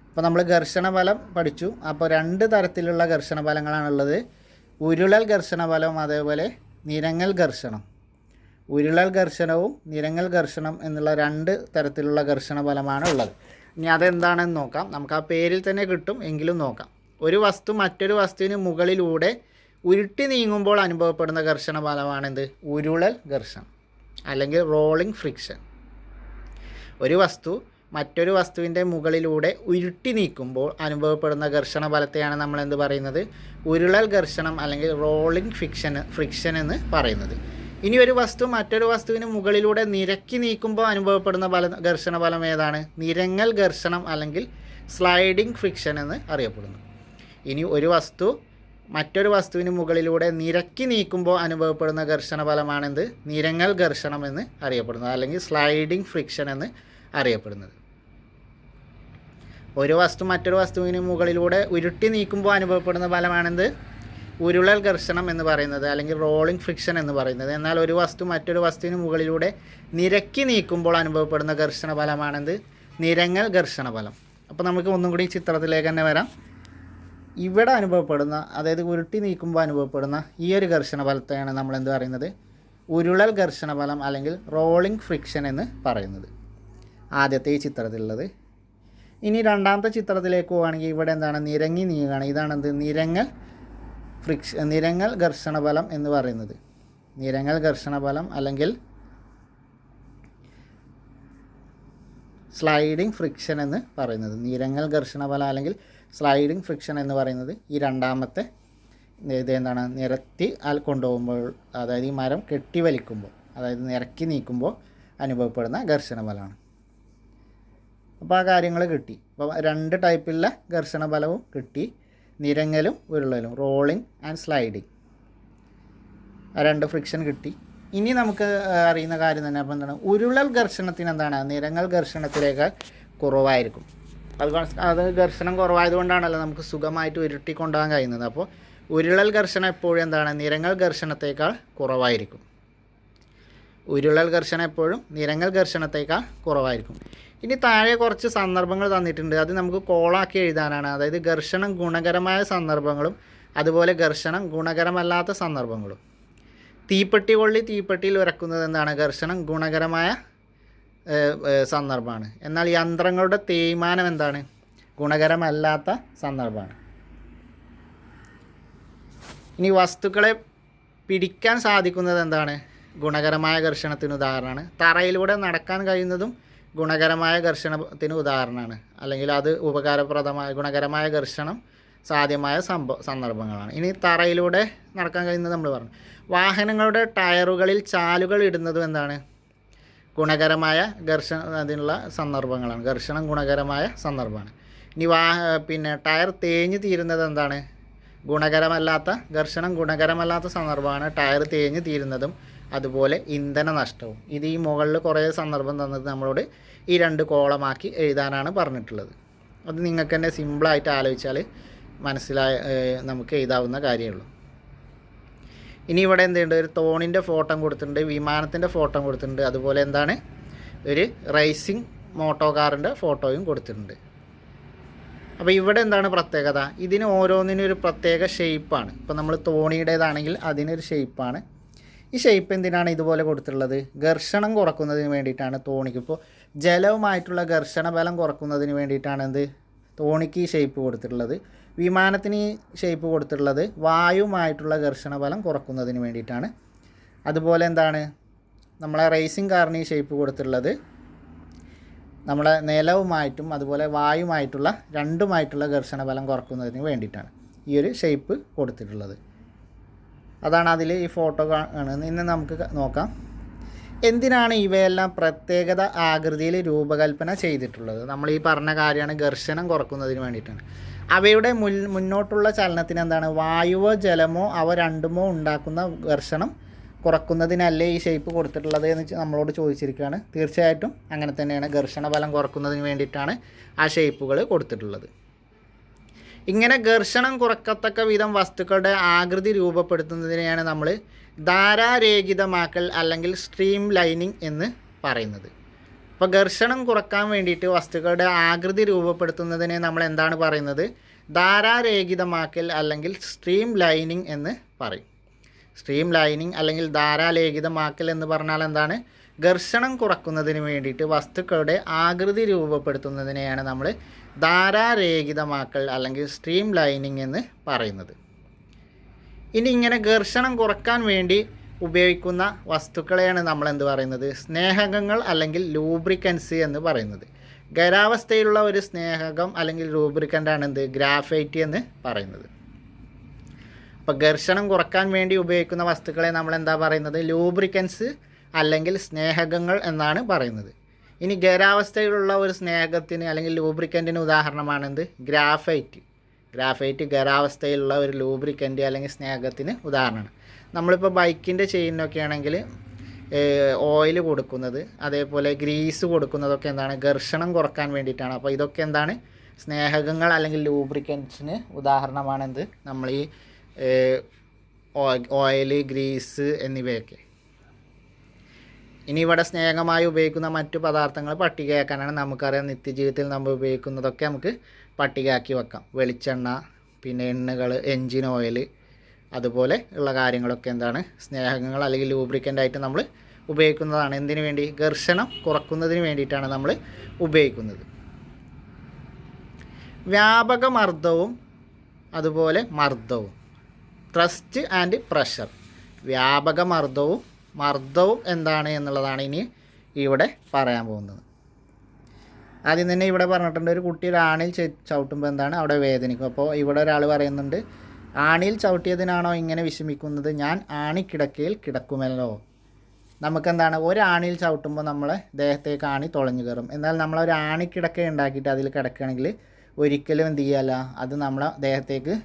അപ്പോൾ നമ്മൾ ഘർഷണ ബലം പഠിച്ചു. അപ്പോൾ രണ്ട് തരത്തിലുള്ള ഘർഷണ ബലങ്ങളാണുള്ളത്. ഉരുളൽ ഘർഷണ ബലം, അതേപോലെ നിരങ്ങൽ ഘർഷണം. ഉരുളൽ ഘർഷണവും നിരങ്ങൽ ഘർഷണം എന്നുള്ള രണ്ട് തരത്തിലുള്ള ഘർഷണ ബലമാണ് ഉള്ളത്. ഇനി അതെന്താണെന്ന് നോക്കാം. നമുക്ക് ആ പേരിൽ തന്നെ കിട്ടും, എങ്കിലും നോക്കാം. ഒരു വസ്തു മറ്റൊരു വസ്തുവിന് മുകളിലൂടെ ഉരുട്ടി നീങ്ങുമ്പോൾ അനുഭവപ്പെടുന്ന ഘർഷണ ബലമാണെന്ത്? ഉരുളൽ ഘർഷണം അല്ലെങ്കിൽ റോളിംഗ് ഫ്രിക്ഷൻ. ഒരു വസ്തു മറ്റൊരു വസ്തുവിൻ്റെ മുകളിലൂടെ ഉരുട്ടി നീക്കുമ്പോൾ അനുഭവപ്പെടുന്ന ഘർഷണ ബലത്തെയാണ് നമ്മൾ എന്ത് പറയുന്നത്? ഉരുളൽ ഘർഷണം അല്ലെങ്കിൽ റോളിംഗ് ഫ്രിക്ഷൻ എന്ന് പറയുന്നത്. ഇനി ഒരു വസ്തു മറ്റൊരു വസ്തുവിന് മുകളിലൂടെ നിരക്കി നീക്കുമ്പോൾ അനുഭവപ്പെടുന്ന ഘർഷണ ബലം ഏതാണ്? നിരങ്ങൽ ഘർഷണം അല്ലെങ്കിൽ സ്ലൈഡിംഗ് ഫ്രിക്ഷൻ എന്ന് അറിയപ്പെടുന്നു. ഇനി ഒരു വസ്തു മറ്റൊരു വസ്തുവിന് മുകളിലൂടെ നിരക്കി നീക്കുമ്പോൾ അനുഭവപ്പെടുന്ന ഘർഷണ ബലമാണെന്ത്? നിരങ്ങൽ ഘർഷണം എന്ന് അറിയപ്പെടുന്നത് അല്ലെങ്കിൽ സ്ലൈഡിംഗ് ഫ്രിക്ഷൻ എന്ന് അറിയപ്പെടുന്നത്. ഒരു വസ്തു മറ്റൊരു വസ്തുവിന് മുകളിലൂടെ ഉരുട്ടി നീക്കുമ്പോൾ അനുഭവപ്പെടുന്ന ബലമാണെന്ത്? ഉരുളൽ ഘർഷണം എന്ന് പറയുന്നത് അല്ലെങ്കിൽ റോളിംഗ് ഫ്രിക്ഷൻ എന്ന് പറയുന്നത്. എന്നാൽ ഒരു വസ്തു മറ്റൊരു വസ്തുവിന് മുകളിലൂടെ നിരക്കി നീക്കുമ്പോൾ അനുഭവപ്പെടുന്ന ഘർഷണ ബലമാണെന്ത്? നിരങ്ങൽ ഘർഷണ ബലം. അപ്പോൾ നമുക്ക് ഒന്നും കൂടി ചിത്രത്തിലേക്ക് തന്നെ വരാം. ഇവിടെ അനുഭവപ്പെടുന്ന, അതായത് ഉരുട്ടി നീക്കുമ്പോൾ അനുഭവപ്പെടുന്ന ഈ ഒരു ഘർഷണ ബലത്തെയാണ് നമ്മൾ എന്ത് പറയുന്നത്? ഉരുളൽ ഘർഷണ ബലം അല്ലെങ്കിൽ റോളിംഗ് ഫ്രിക്ഷൻ എന്ന് പറയുന്നത്. ആദ്യത്തെ ഈ ചിത്രത്തിലുള്ളത്. ഇനി രണ്ടാമത്തെ ചിത്രത്തിലേക്ക് പോവുകയാണെങ്കിൽ ഇവിടെ എന്താണ്? നിരങ്ങി നീങ്ങുകയാണ്. ഇതാണെന്ത്? നിരങ്ങൽ ഘർഷണ ബലം എന്ന് പറയുന്നത്. നിരങ്ങൽ ഘർഷണ ബലം അല്ലെങ്കിൽ സ്ലൈഡിംഗ് ഫ്രിക്ഷൻ എന്ന് പറയുന്നത്. നിരങ്ങൽ ഘർഷണ ബലം അല്ലെങ്കിൽ സ്ലൈഡിംഗ് ഫ്രിക്ഷൻ എന്ന് പറയുന്നത് ഈ രണ്ടാമത്തെ ഇത് എന്താണ്? നിരത്തി കൊണ്ടുപോകുമ്പോൾ, അതായത് ഈ മരം കെട്ടിവലിക്കുമ്പോൾ, അതായത് നിരക്കി നീക്കുമ്പോൾ അനുഭവപ്പെടുന്ന ഘർഷണ ബലമാണ്. അപ്പോൾ ആ കാര്യങ്ങൾ കിട്ടി. അപ്പോൾ രണ്ട് ടൈപ്പിലുള്ള ഘർഷണ ബലവും കിട്ടി, നിരങ്ങലും ഉരുളലും, റോളിംഗ് ആൻഡ് സ്ലൈഡിങ്. ആ രണ്ട് ഫ്രിക്ഷൻ കിട്ടി. ഇനി നമുക്ക് അറിയുന്ന കാര്യം തന്നെ അപ്പോൾ എന്താണ്? ഉരുളൽ ഘർഷണത്തിന് എന്താണ്? നിരങ്ങൽ ഘർഷണത്തിലേക്കാൾ കുറവായിരിക്കും. അത് ഘർഷണം കുറവായതുകൊണ്ടാണല്ലോ നമുക്ക് സുഖമായിട്ട് ഉരുട്ടി കൊണ്ടുപോകാൻ കഴിയുന്നത്. അപ്പോൾ ഉരുളൽ ഘർഷണം എപ്പോഴും എന്താണ്? നിരങ്ങൽ ഘർഷണത്തേക്കാൾ കുറവായിരിക്കും. ഉരുളൽ ഘർഷണം എപ്പോഴും നിരങ്ങൽ ഘർഷണത്തേക്കാൾ കുറവായിരിക്കും. ഇനി താഴെ കുറച്ച് സന്ദർഭങ്ങൾ തന്നിട്ടുണ്ട്. അത് നമുക്ക് കോളാക്കി എഴുതാനാണ്. അതായത് ഘർഷണം ഗുണകരമായ സന്ദർഭങ്ങളും അതുപോലെ ഘർഷണം ഗുണകരമല്ലാത്ത സന്ദർഭങ്ങളും. തീപ്പെട്ടി കൊള്ളി തീപ്പെട്ടിയിൽ ഉരക്കുന്നത് എന്താണ്? ഘർഷണം ഗുണകരമായ സന്ദർഭമാണ്. എന്നാൽ യന്ത്രങ്ങളുടെ തേയ്മാനം എന്താണ്? ഗുണകരമല്ലാത്ത സന്ദർഭമാണ്. ഇനി വസ്തുക്കളെ പിടിക്കാൻ സാധിക്കുന്നത് എന്താണ്? ഗുണകരമായ ഘർഷണത്തിന് ഉദാഹരണമാണ്. തറയിലൂടെ നടക്കാൻ കഴിയുന്നതും ഗുണകരമായ ഘർഷണത്തിന് ഉദാഹരണമാണ്. അല്ലെങ്കിൽ അത് ഉപകാരപ്രദമായ ഗുണകരമായ ഘർഷണം സാധ്യമായ സന്ദർഭങ്ങളാണ്. ഇനി തറയിലൂടെ നടക്കാൻ കഴിയുന്നത് നമ്മൾ പറഞ്ഞു. വാഹനങ്ങളുടെ ടയറുകളിൽ ചാലുകൾ ഇടുന്നതും എന്താണ്? ഗുണകരമായ അതിനുള്ള സന്ദർഭങ്ങളാണ്. ഘർഷണം ഗുണകരമായ സന്ദർഭമാണ്. ഇനി ടയർ തേഞ്ഞ് തീരുന്നത് എന്താണ്? ഘർഷണം ഗുണകരമല്ലാത്ത സന്ദർഭമാണ് ടയർ തേഞ്ഞ് തീരുന്നതും അതുപോലെ ഇന്ധന നഷ്ടവും. ഇത് ഈ മുകളിൽ കുറേ സന്ദർഭം തന്നത് നമ്മളോട് ഈ രണ്ട് കോളമാക്കി എഴുതാനാണ് പറഞ്ഞിട്ടുള്ളത്. അത് നിങ്ങൾക്ക് തന്നെ സിമ്പിളായിട്ട് ആലോചിച്ചാൽ നമുക്ക് എഴുതാവുന്ന കാര്യമുള്ളൂ. ഇനി ഇവിടെ എന്തുണ്ട്? ഒരു തോണിൻ്റെ ഫോട്ടോ കൊടുത്തിട്ടുണ്ട്, വിമാനത്തിൻ്റെ ഫോട്ടോ കൊടുത്തിട്ടുണ്ട്, അതുപോലെ എന്താണ് ഒരു റേസിംഗ് മോട്ടോ കാറിൻ്റെ ഫോട്ടോയും കൊടുത്തിട്ടുണ്ട്. അപ്പോൾ ഇവിടെ എന്താണ് പ്രത്യേകത? ഇതിന് ഓരോന്നിനും ഒരു പ്രത്യേക ഷേപ്പാണ്. ഇപ്പോൾ നമ്മൾ തോണിയുടേതാണെങ്കിൽ അതിനൊരു ഷേപ്പാണ്. ഈ ഷേപ്പ് എന്തിനാണ് ഇതുപോലെ കൊടുത്തിട്ടുള്ളത്? ഘർഷണം കുറക്കുന്നതിന് വേണ്ടിയിട്ടാണ് തോണിക്ക്. ഇപ്പോൾ ജലവുമായിട്ടുള്ള ഘർഷണ ബലം കുറക്കുന്നതിന് വേണ്ടിയിട്ടാണ് തോണിക്ക് ഈ ഷേപ്പ് കൊടുത്തിട്ടുള്ളത്. വിമാനത്തിന് ഈ ഷേപ്പ് കൊടുത്തിട്ടുള്ളത് വായുവുമായിട്ടുള്ള ഘർഷണ ബലം കുറക്കുന്നതിന് വേണ്ടിയിട്ടാണ്. അതുപോലെ എന്താണ് നമ്മളെ റേസിംഗ് കാറിന് ഈ ഷേപ്പ് കൊടുത്തിട്ടുള്ളത് നമ്മളെ നിലവുമായിട്ടും അതുപോലെ വായുമായിട്ടുള്ള രണ്ടുമായിട്ടുള്ള ഘർഷണ ബലം കുറക്കുന്നതിന് വേണ്ടിയിട്ടാണ് ഈ ഒരു ഷേപ്പ് കൊടുത്തിട്ടുള്ളത്. അതാണ് അതിൽ ഈ ഫോട്ടോ കാണുന്നത്. ഇന്ന് നമുക്ക് നോക്കാം എന്തിനാണ് ഇവയെല്ലാം പ്രത്യേകത ആകൃതിയിൽ രൂപകൽപ്പന ചെയ്തിട്ടുള്ളത്. നമ്മൾ ഈ പറഞ്ഞ കാര്യമാണ് ഘർഷണം കുറക്കുന്നതിന് വേണ്ടിയിട്ടാണ്. അവയുടെ മുന്നോട്ടുള്ള ചലനത്തിന് എന്താണ്? വായുവോ ജലമോ അവ രണ്ടുമോ ഉണ്ടാക്കുന്ന ഘർഷണം കുറക്കുന്നതിനല്ലേ ഈ ഷേപ്പ് കൊടുത്തിട്ടുള്ളത് എന്ന് നമ്മളോട് ചോദിച്ചിരിക്കുകയാണ്. തീർച്ചയായിട്ടും അങ്ങനെ തന്നെയാണ്. ഘർഷണ ബലം കുറക്കുന്നതിന് വേണ്ടിയിട്ടാണ് ആ ഷേപ്പുകൾ കൊടുത്തിട്ടുള്ളത്. ഇങ്ങനെ ഘർഷണം കുറക്കത്തക്ക വിധം വസ്തുക്കളുടെ ആകൃതി രൂപപ്പെടുത്തുന്നതിനെയാണ് നമ്മൾ ധാരാരേഖിതമാക്കൽ അല്ലെങ്കിൽ സ്ട്രീം ലൈനിങ് എന്ന് പറയുന്നത്. അപ്പോൾ ഘർഷണം കുറക്കാൻ വേണ്ടിയിട്ട് വസ്തുക്കളുടെ ആകൃതി രൂപപ്പെടുത്തുന്നതിനെ നമ്മൾ എന്താണ് പറയുന്നത്? ധാരാരേഖിതമാക്കൽ അല്ലെങ്കിൽ സ്ട്രീം ലൈനിങ് എന്ന് പറയും. സ്ട്രീം ലൈനിങ് അല്ലെങ്കിൽ ധാരാലേഖിതമാക്കൽ എന്ന് പറഞ്ഞാൽ എന്താണ്? ഘർഷണം കുറക്കുന്നതിന് വേണ്ടിയിട്ട് വസ്തുക്കളുടെ ആകൃതി രൂപപ്പെടുത്തുന്നതിനെയാണ് നമ്മൾ ധാരാരേഖിതമാക്കൽ അല്ലെങ്കിൽ സ്ട്രീം ലൈനിങ് എന്ന് പറയുന്നത്. ഇനി ഇങ്ങനെ ഘർഷണം കുറക്കാൻ വേണ്ടി ഉപയോഗിക്കുന്ന വസ്തുക്കളെയാണ് നമ്മൾ എന്ത് പറയുന്നത്, സ്നേഹകങ്ങൾ അല്ലെങ്കിൽ ലൂബ്രിക്കൻസ് എന്ന് പറയുന്നത്. ഖരാവസ്ഥയിലുള്ള ഒരു സ്നേഹകം അല്ലെങ്കിൽ ലൂബ്രിക്കൻ്റാണ് എന്ത്, ഗ്രാഫൈറ്റ് എന്ന് പറയുന്നത്. അപ്പോൾ ഘർഷണം കുറക്കാൻ വേണ്ടി ഉപയോഗിക്കുന്ന വസ്തുക്കളെ നമ്മൾ എന്താ പറയുന്നത്, ലൂബ്രിക്കൻസ് അല്ലെങ്കിൽ സ്നേഹകങ്ങൾ എന്നാണ് പറയുന്നത്. ഇനി ഖരാവസ്ഥയിലുള്ള ഒരു സ്നേഹകത്തിന് അല്ലെങ്കിൽ ലൂബ്രിക്കൻറ്റിന് ഉദാഹരണമാണ് എന്ത്, ഗ്രാഫൈറ്റ്. ഗ്രാഫൈറ്റ് ഖരാവസ്ഥയിലുള്ള ഒരു ലൂബ്രിക്കൻ്റ് അല്ലെങ്കിൽ സ്നേഹകത്തിന് ഉദാഹരണമാണ്. നമ്മളിപ്പോൾ ബൈക്കിൻ്റെ ചെയിനൊക്കെ ആണെങ്കിൽ ഓയിൽ കൊടുക്കുന്നത്, അതേപോലെ ഗ്രീസ് കൊടുക്കുന്നതൊക്കെ എന്താണ്, ഘർഷണം കുറക്കാൻ വേണ്ടിയിട്ടാണ്. അപ്പോൾ ഇതൊക്കെ എന്താണ്, സ്നേഹകങ്ങൾ അല്ലെങ്കിൽ ലൂബ്രിക്കൻസിന് ഉദാഹരണമാണെന്ത്, നമ്മൾ ഈ ഓയിൽ, ഗ്രീസ് എന്നിവയൊക്കെ. ഇനി ഇവിടെ സ്നേഹമായി ഉപയോഗിക്കുന്ന മറ്റു പദാർത്ഥങ്ങൾ പട്ടികയാക്കാനാണ്. നമുക്കറിയാം നിത്യജീവിതത്തിൽ നമ്മൾ ഉപയോഗിക്കുന്നതൊക്കെ നമുക്ക് പട്ടികയാക്കി വെക്കാം. വെളിച്ചെണ്ണ, പിന്നെ എണ്ണകൾ, എൻജിൻ ഓയിൽ, അതുപോലെ ഉള്ള കാര്യങ്ങളൊക്കെ എന്താണ്, സ്നേഹകങ്ങൾ അല്ലെങ്കിൽ ലൂബ്രിക്കൻ്റായിട്ട് നമ്മൾ ഉപയോഗിക്കുന്നതാണ്. എന്തിനു വേണ്ടി, ഘർഷണം കുറക്കുന്നതിന് വേണ്ടിയിട്ടാണ് നമ്മൾ ഉപയോഗിക്കുന്നത്. വ്യാപക മർദ്ദവും അതുപോലെ മർദ്ദവും, ത്രസ്റ്റ് ആൻഡ് പ്രഷർ. വ്യാപക മർദ്ദവും എന്താണ് എന്നുള്ളതാണ് ഇനി ഇവിടെ പറയാൻ പോകുന്നത്. ആദ്യം തന്നെ ഇവിടെ പറഞ്ഞിട്ടുണ്ട്, ഒരു കുട്ടി ഒരു ആണിൽ ചവിട്ടുമ്പോൾ എന്താണ്, അവിടെ വേദനിക്കും. അപ്പോൾ ഇവിടെ ഒരാൾ പറയുന്നുണ്ട്, ആണിയിൽ ചവിട്ടിയതിനാണോ ഇങ്ങനെ വിഷമിക്കുന്നത്, ഞാൻ ആണിക്കിടക്കയിൽ കിടക്കുമല്ലോ. നമുക്കെന്താണ്, ഒരാണിയിൽ ചവിട്ടുമ്പോൾ നമ്മളെ ദേഹത്തേക്ക് ആണി തുളഞ്ഞു കയറും. എന്നാൽ നമ്മളൊരു ആണിക്കിടക്ക ഉണ്ടാക്കിയിട്ട് അതിൽ കിടക്കുകയാണെങ്കിൽ ഒരിക്കലും എന്ത് ചെയ്യല്ല, അത് നമ്മളെ ദേഹത്തേക്ക്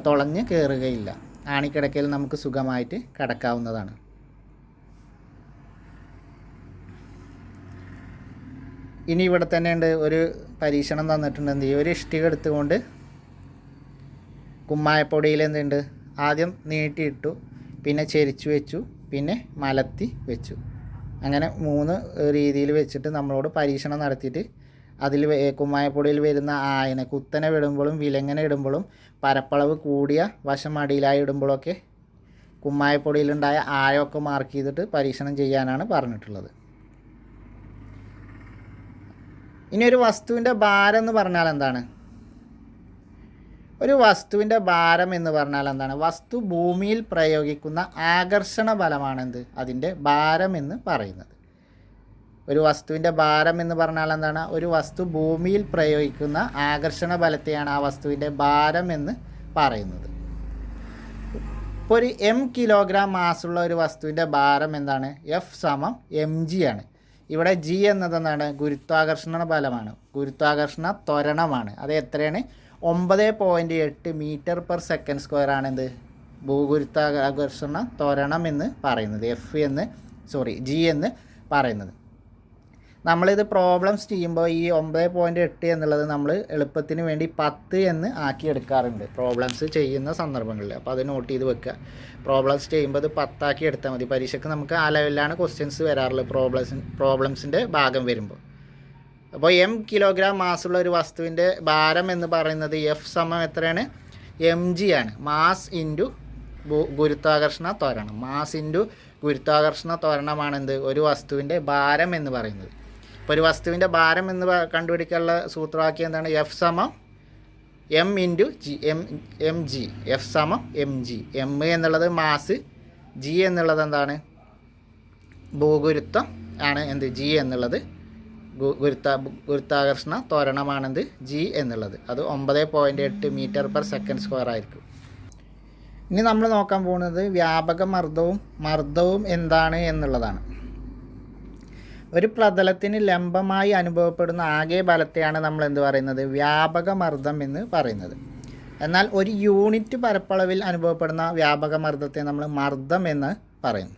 തുളഞ്ഞ് കയറുകയില്ല. ആണിക്കിടക്കയിൽ നമുക്ക് സുഖമായിട്ട് കിടക്കാവുന്നതാണ്. ഇനി ഇവിടെ തന്നെ ഉണ്ട് ഒരു പരീക്ഷണം തന്നിട്ടുണ്ട്. എന്ത് ചെയ്യും, ഒരു ഇഷ്ടിക എടുത്തുകൊണ്ട് കുമ്മായപ്പൊടിയിൽ എന്തുണ്ട്, ആദ്യം നീട്ടിയിട്ടു, പിന്നെ ചെരിച്ചു വെച്ചു, പിന്നെ മലത്തി വെച്ചു. അങ്ങനെ 3 രീതിയിൽ വെച്ചിട്ട് നമ്മളോട് പരീക്ഷണം നടത്തിയിട്ട് അതിൽ കുമ്മായപ്പൊടിയിൽ വരുന്ന ആയനെ കുത്തനെ ഇടുമ്പോഴും വിലങ്ങനെ ഇടുമ്പോഴും പരപ്പളവ് കൂടിയ വശം അടിയിലായി ഇടുമ്പോഴൊക്കെ കുമ്മായപ്പൊടിയിലുണ്ടായ ആയമൊക്കെ മാർക്ക് ചെയ്തിട്ട് പരീക്ഷണം ചെയ്യാനാണ് പറഞ്ഞിട്ടുള്ളത്. ഇനി ഒരു വസ്തുവിൻ്റെ ഭാരം എന്ന് പറഞ്ഞാൽ എന്താണ്, ഒരു വസ്തുവിൻ്റെ ഭാരം എന്ന് പറഞ്ഞാൽ എന്താണ്, വസ്തു ഭൂമിയിൽ പ്രയോഗിക്കുന്ന ആകർഷണ ബലമാണെന്ത്, അതിൻ്റെ ഭാരം എന്ന് പറയുന്നത്. ഒരു വസ്തുവിൻ്റെ ഭാരം എന്ന് പറഞ്ഞാൽ എന്താണ്, ഒരു വസ്തു ഭൂമിയിൽ പ്രയോഗിക്കുന്ന ആകർഷണ ബലത്തെയാണ് ആ വസ്തുവിൻ്റെ ഭാരം എന്ന് പറയുന്നത്. ഇപ്പോൾ ഒരു കിലോഗ്രാം മാസുള്ള ഒരു വസ്തുവിൻ്റെ ഭാരം എന്താണ്, F=mg ആണ്. ഇവിടെ G എന്നത് എന്താണ്, ഗുരുത്വാകർഷണ ബലമാണ്, ഗുരുത്വാകർഷണ ത്വരണമാണ്. അത് എത്രയാണ്, 9.8 m/s² ആണെന്ത്, ഭൂഗുരുത്വാകർഷണ ത്വരണം എന്ന് പറയുന്നത്, G എന്ന് പറയുന്നത്. നമ്മളിത് പ്രോബ്ലംസ് ചെയ്യുമ്പോൾ ഈ 9.8 എന്നുള്ളത് നമ്മൾ എളുപ്പത്തിന് വേണ്ടി 10 എന്ന് ആക്കിയെടുക്കാറുണ്ട് പ്രോബ്ലംസ് ചെയ്യുന്ന സന്ദർഭങ്ങളിൽ. അപ്പോൾ അത് നോട്ട് ചെയ്ത് വെക്കുക. പ്രോബ്ലംസ് ചെയ്യുമ്പോൾ അത് 10 ആക്കി എടുത്താൽ മതി. പരീക്ഷയ്ക്ക് നമുക്ക് ആ ലെവലിലാണ് ക്വസ്റ്റ്യൻസ് വരാറുള്ളത് പ്രോബ്ലംസിൻ്റെ ഭാഗം വരുമ്പോൾ. അപ്പോൾ കിലോഗ്രാം മാസുള്ള ഒരു വസ്തുവിൻ്റെ ഭാരം എന്ന് പറയുന്നത് എത്രയാണ്, mg ആണ്. മാസ് ഇൻറ്റു ഗുരുത്വാകർഷണ ത്വരണം. മാസ് ഇൻറ്റു ഗുരുത്വാകർഷണ ത്വരണമാണെന്ത്, ഒരു വസ്തുവിൻ്റെ ഭാരം എന്ന് പറയുന്നത്. ഇപ്പോൾ ഒരു വസ്തുവിൻ്റെ ഭാരം എന്ന് കണ്ടുപിടിക്കാനുള്ള സൂത്രവാക്യം എന്താണ്, F=m/g. F=mg. m എന്നുള്ളത് മാസ്, g എന്നുള്ളത് എന്താണ്, ഭൂഗുരുത്വം ആണ്. എന്ത്, g എന്നുള്ളത് ഗുരുത്വാകർഷണ ത്വരണമാണെന്ത്, g എന്നുള്ളത്. അത് 9.8 m/s² ആയിരിക്കും. ഇനി നമ്മൾ നോക്കാൻ പോകുന്നത് വ്യാപക മർദ്ദവും എന്താണ് എന്നുള്ളതാണ്. ഒരു പ്രതലത്തിന് ലംബമായി അനുഭവപ്പെടുന്ന ആകെ ബലത്തെയാണ് നമ്മൾ എന്ത് പറയുന്നത്, വ്യാപക മർദ്ദം എന്ന് പറയുന്നത്. എന്നാൽ ഒരു യൂണിറ്റ് പരപ്പളവിൽ അനുഭവപ്പെടുന്ന വ്യാപക മർദ്ദത്തെ നമ്മൾ മർദ്ദം എന്ന് പറയുന്നു.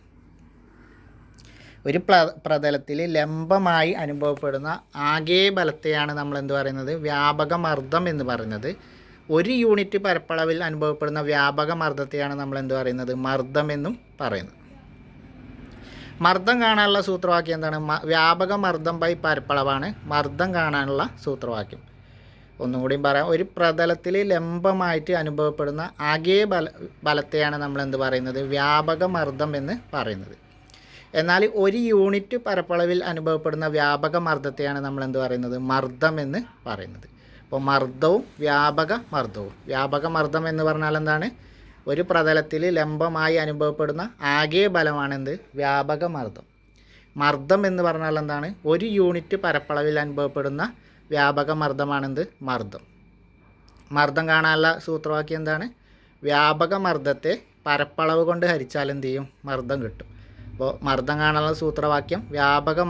ഒരു പ്രതലത്തിൽ ലംബമായി അനുഭവപ്പെടുന്ന ആകെ ബലത്തെയാണ് നമ്മൾ എന്ത് പറയുന്നത്, വ്യാപക മർദ്ദം എന്ന് പറയുന്നത്. ഒരു യൂണിറ്റ് പരപ്പളവിൽ അനുഭവപ്പെടുന്ന വ്യാപക മർദ്ദത്തെയാണ് നമ്മൾ എന്ത് പറയുന്നത്, മർദ്ദം എന്നും പറയുന്നത്. മർദ്ദം കാണാനുള്ള സൂത്രവാക്യം എന്താണ്, വ്യാപക മർദ്ദം ബൈ പരപ്പളവാണ് മർദ്ദം കാണാനുള്ള സൂത്രവാക്യം. ഒന്നും കൂടിയും പറയാം, ഒരു പ്രതലത്തിൽ ലംബമായിട്ട് അനുഭവപ്പെടുന്ന ആകെ ബലത്തെയാണ് നമ്മൾ എന്ത് പറയുന്നത്, വ്യാപക മർദ്ദം എന്ന് പറയുന്നത്. എന്നാൽ ഒരു യൂണിറ്റ് പരപ്പളവിൽ അനുഭവപ്പെടുന്ന വ്യാപക മർദ്ദത്തെയാണ് നമ്മൾ എന്ത് പറയുന്നത്, മർദ്ദം എന്ന് പറയുന്നത്. അപ്പോൾ മർദ്ദവും വ്യാപക മർദ്ദം എന്ന് പറഞ്ഞാൽ എന്താണ്, ഒരു പ്രതലത്തിൽ ലംബമായി അനുഭവപ്പെടുന്ന ആകെ ബലമാണെന്ത്? വ്യാപക മർദ്ദം. മർദ്ദം എന്ന് പറഞ്ഞാൽ എന്താണ്? ഒരു യൂണിറ്റ് പരപ്പളവിൽ അനുഭവപ്പെടുന്ന വ്യാപക മർദ്ദമാണെന്ത്? മർദ്ദം. മർദ്ദം കാണാനുള്ള സൂത്രവാക്യം എന്താണ്? വ്യാപക മർദ്ദത്തെ പരപ്പളവ് കൊണ്ട് ഹരിച്ചാൽ എന്ത് ചെയ്യും? മർദ്ദം കിട്ടും. അപ്പോൾ മർദ്ദം കാണാനുള്ള സൂത്രവാക്യം വ്യാപക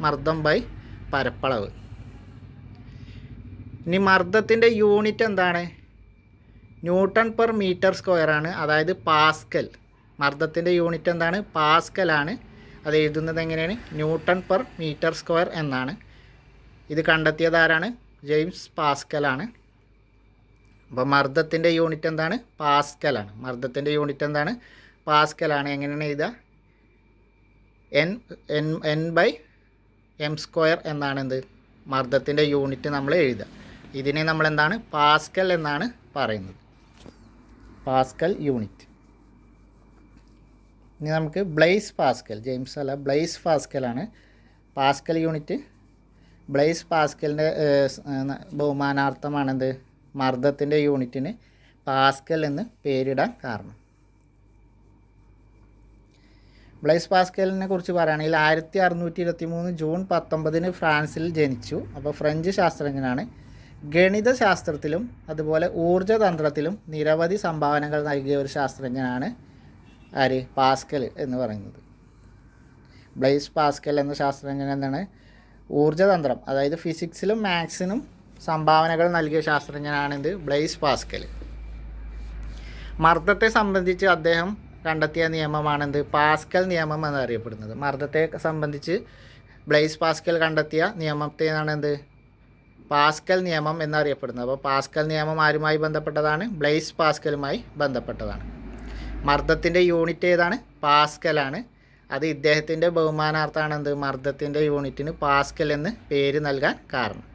മർദ്ദം ബൈ പരപ്പളവ്. ഇനി മർദ്ദത്തിൻ്റെ യൂണിറ്റ് എന്താണ്? ന്യൂട്ടൺ പെർ മീറ്റർ സ്ക്വയർ ആണ്, അതായത് പാസ്കൽ. മർദ്ദത്തിൻ്റെ യൂണിറ്റ് എന്താണ്? പാസ്കലാണ്. അത് എഴുതുന്നത് എങ്ങനെയാണ്? ന്യൂട്ടൺ പെർ മീറ്റർ സ്ക്വയർ എന്നാണ്. ഇത് കണ്ടെത്തിയത് ആരാണ്? ജെയിംസ് പാസ്കലാണ്. അപ്പോൾ മർദ്ദത്തിൻ്റെ യൂണിറ്റ് എന്താണ്? പാസ്കലാണ്. മർദ്ദത്തിൻ്റെ യൂണിറ്റ് എന്താണ്? പാസ്കലാണ്. എങ്ങനെയാണ് എഴുതുക? എൻ ബൈ എം സ്ക്വയർ എന്നാണ് എന്ത്? മർദ്ദത്തിൻ്റെ യൂണിറ്റ് നമ്മൾ എഴുതുക. ഇതിനെ നമ്മൾ എന്താണ്? പാസ്കൽ എന്നാണ് പറയുന്നത്. Pascal unit. ഇനി നമുക്ക് ബ്ലൈസ് പാസ്കൽ, ജെയിംസ് അല്ല, ബ്ലൈസ് പാസ്കലാണ് പാസ്കൽ യൂണിറ്റ്. ബ്ലൈസ് പാസ്കലിൻ്റെ ബഹുമാനാർത്ഥമാണെന്ത്? മർദ്ദത്തിൻ്റെ യൂണിറ്റിന് പാസ്കൽ എന്ന് പേരിടാൻ കാരണം. ബ്ലൈസ് പാസ്കലിനെ കുറിച്ച് പറയുകയാണെങ്കിൽ 1623 ജൂൺ 19 ഫ്രാൻസിൽ ജനിച്ചു. അപ്പോൾ ഫ്രഞ്ച് ശാസ്ത്രജ്ഞനാണ്. ഗണിതശാസ്ത്രത്തിലും അതുപോലെ ഊർജ്ജതന്ത്രത്തിലും നിരവധി സംഭാവനകൾ നൽകിയ ഒരു ശാസ്ത്രജ്ഞനാണ് ആര്? പാസ്കൽ എന്ന് പറയുന്നത്. ബ്ലൈസ് പാസ്കൽ എന്ന ശാസ്ത്രജ്ഞൻ എന്താണ്? ഊർജ്ജതന്ത്രം, അതായത് ഫിസിക്സിലും മാത്സിനും സംഭാവനകൾ നൽകിയ ശാസ്ത്രജ്ഞനാണെന്ത്? Blaise Pascal. മർദ്ദത്തെ സംബന്ധിച്ച് അദ്ദേഹം കണ്ടെത്തിയ നിയമമാണെന്ത്? പാസ്കൽ നിയമം എന്നറിയപ്പെടുന്നത്. മർദ്ദത്തെ സംബന്ധിച്ച് ബ്ലൈസ് പാസ്കൽ കണ്ടെത്തിയ നിയമത്തെയാണ് എന്ത്? പാസ്കൽ നിയമം എന്നറിയപ്പെടുന്നത്. അപ്പോൾ പാസ്കൽ നിയമം ആരുമായി ബന്ധപ്പെട്ടതാണ്? ബ്ലൈസ് പാസ്കലുമായി ബന്ധപ്പെട്ടതാണ്. മർദ്ദത്തിൻ്റെ യൂണിറ്റ് ഏതാണ്? പാസ്കലാണ്. അത് ഇദ്ദേഹത്തിൻ്റെ ബഹുമാനാർത്ഥമാണ് എന്ത്? മർദ്ദത്തിൻ്റെ യൂണിറ്റിന് പാസ്കൽ എന്ന് പേര് നൽകാൻ കാരണം.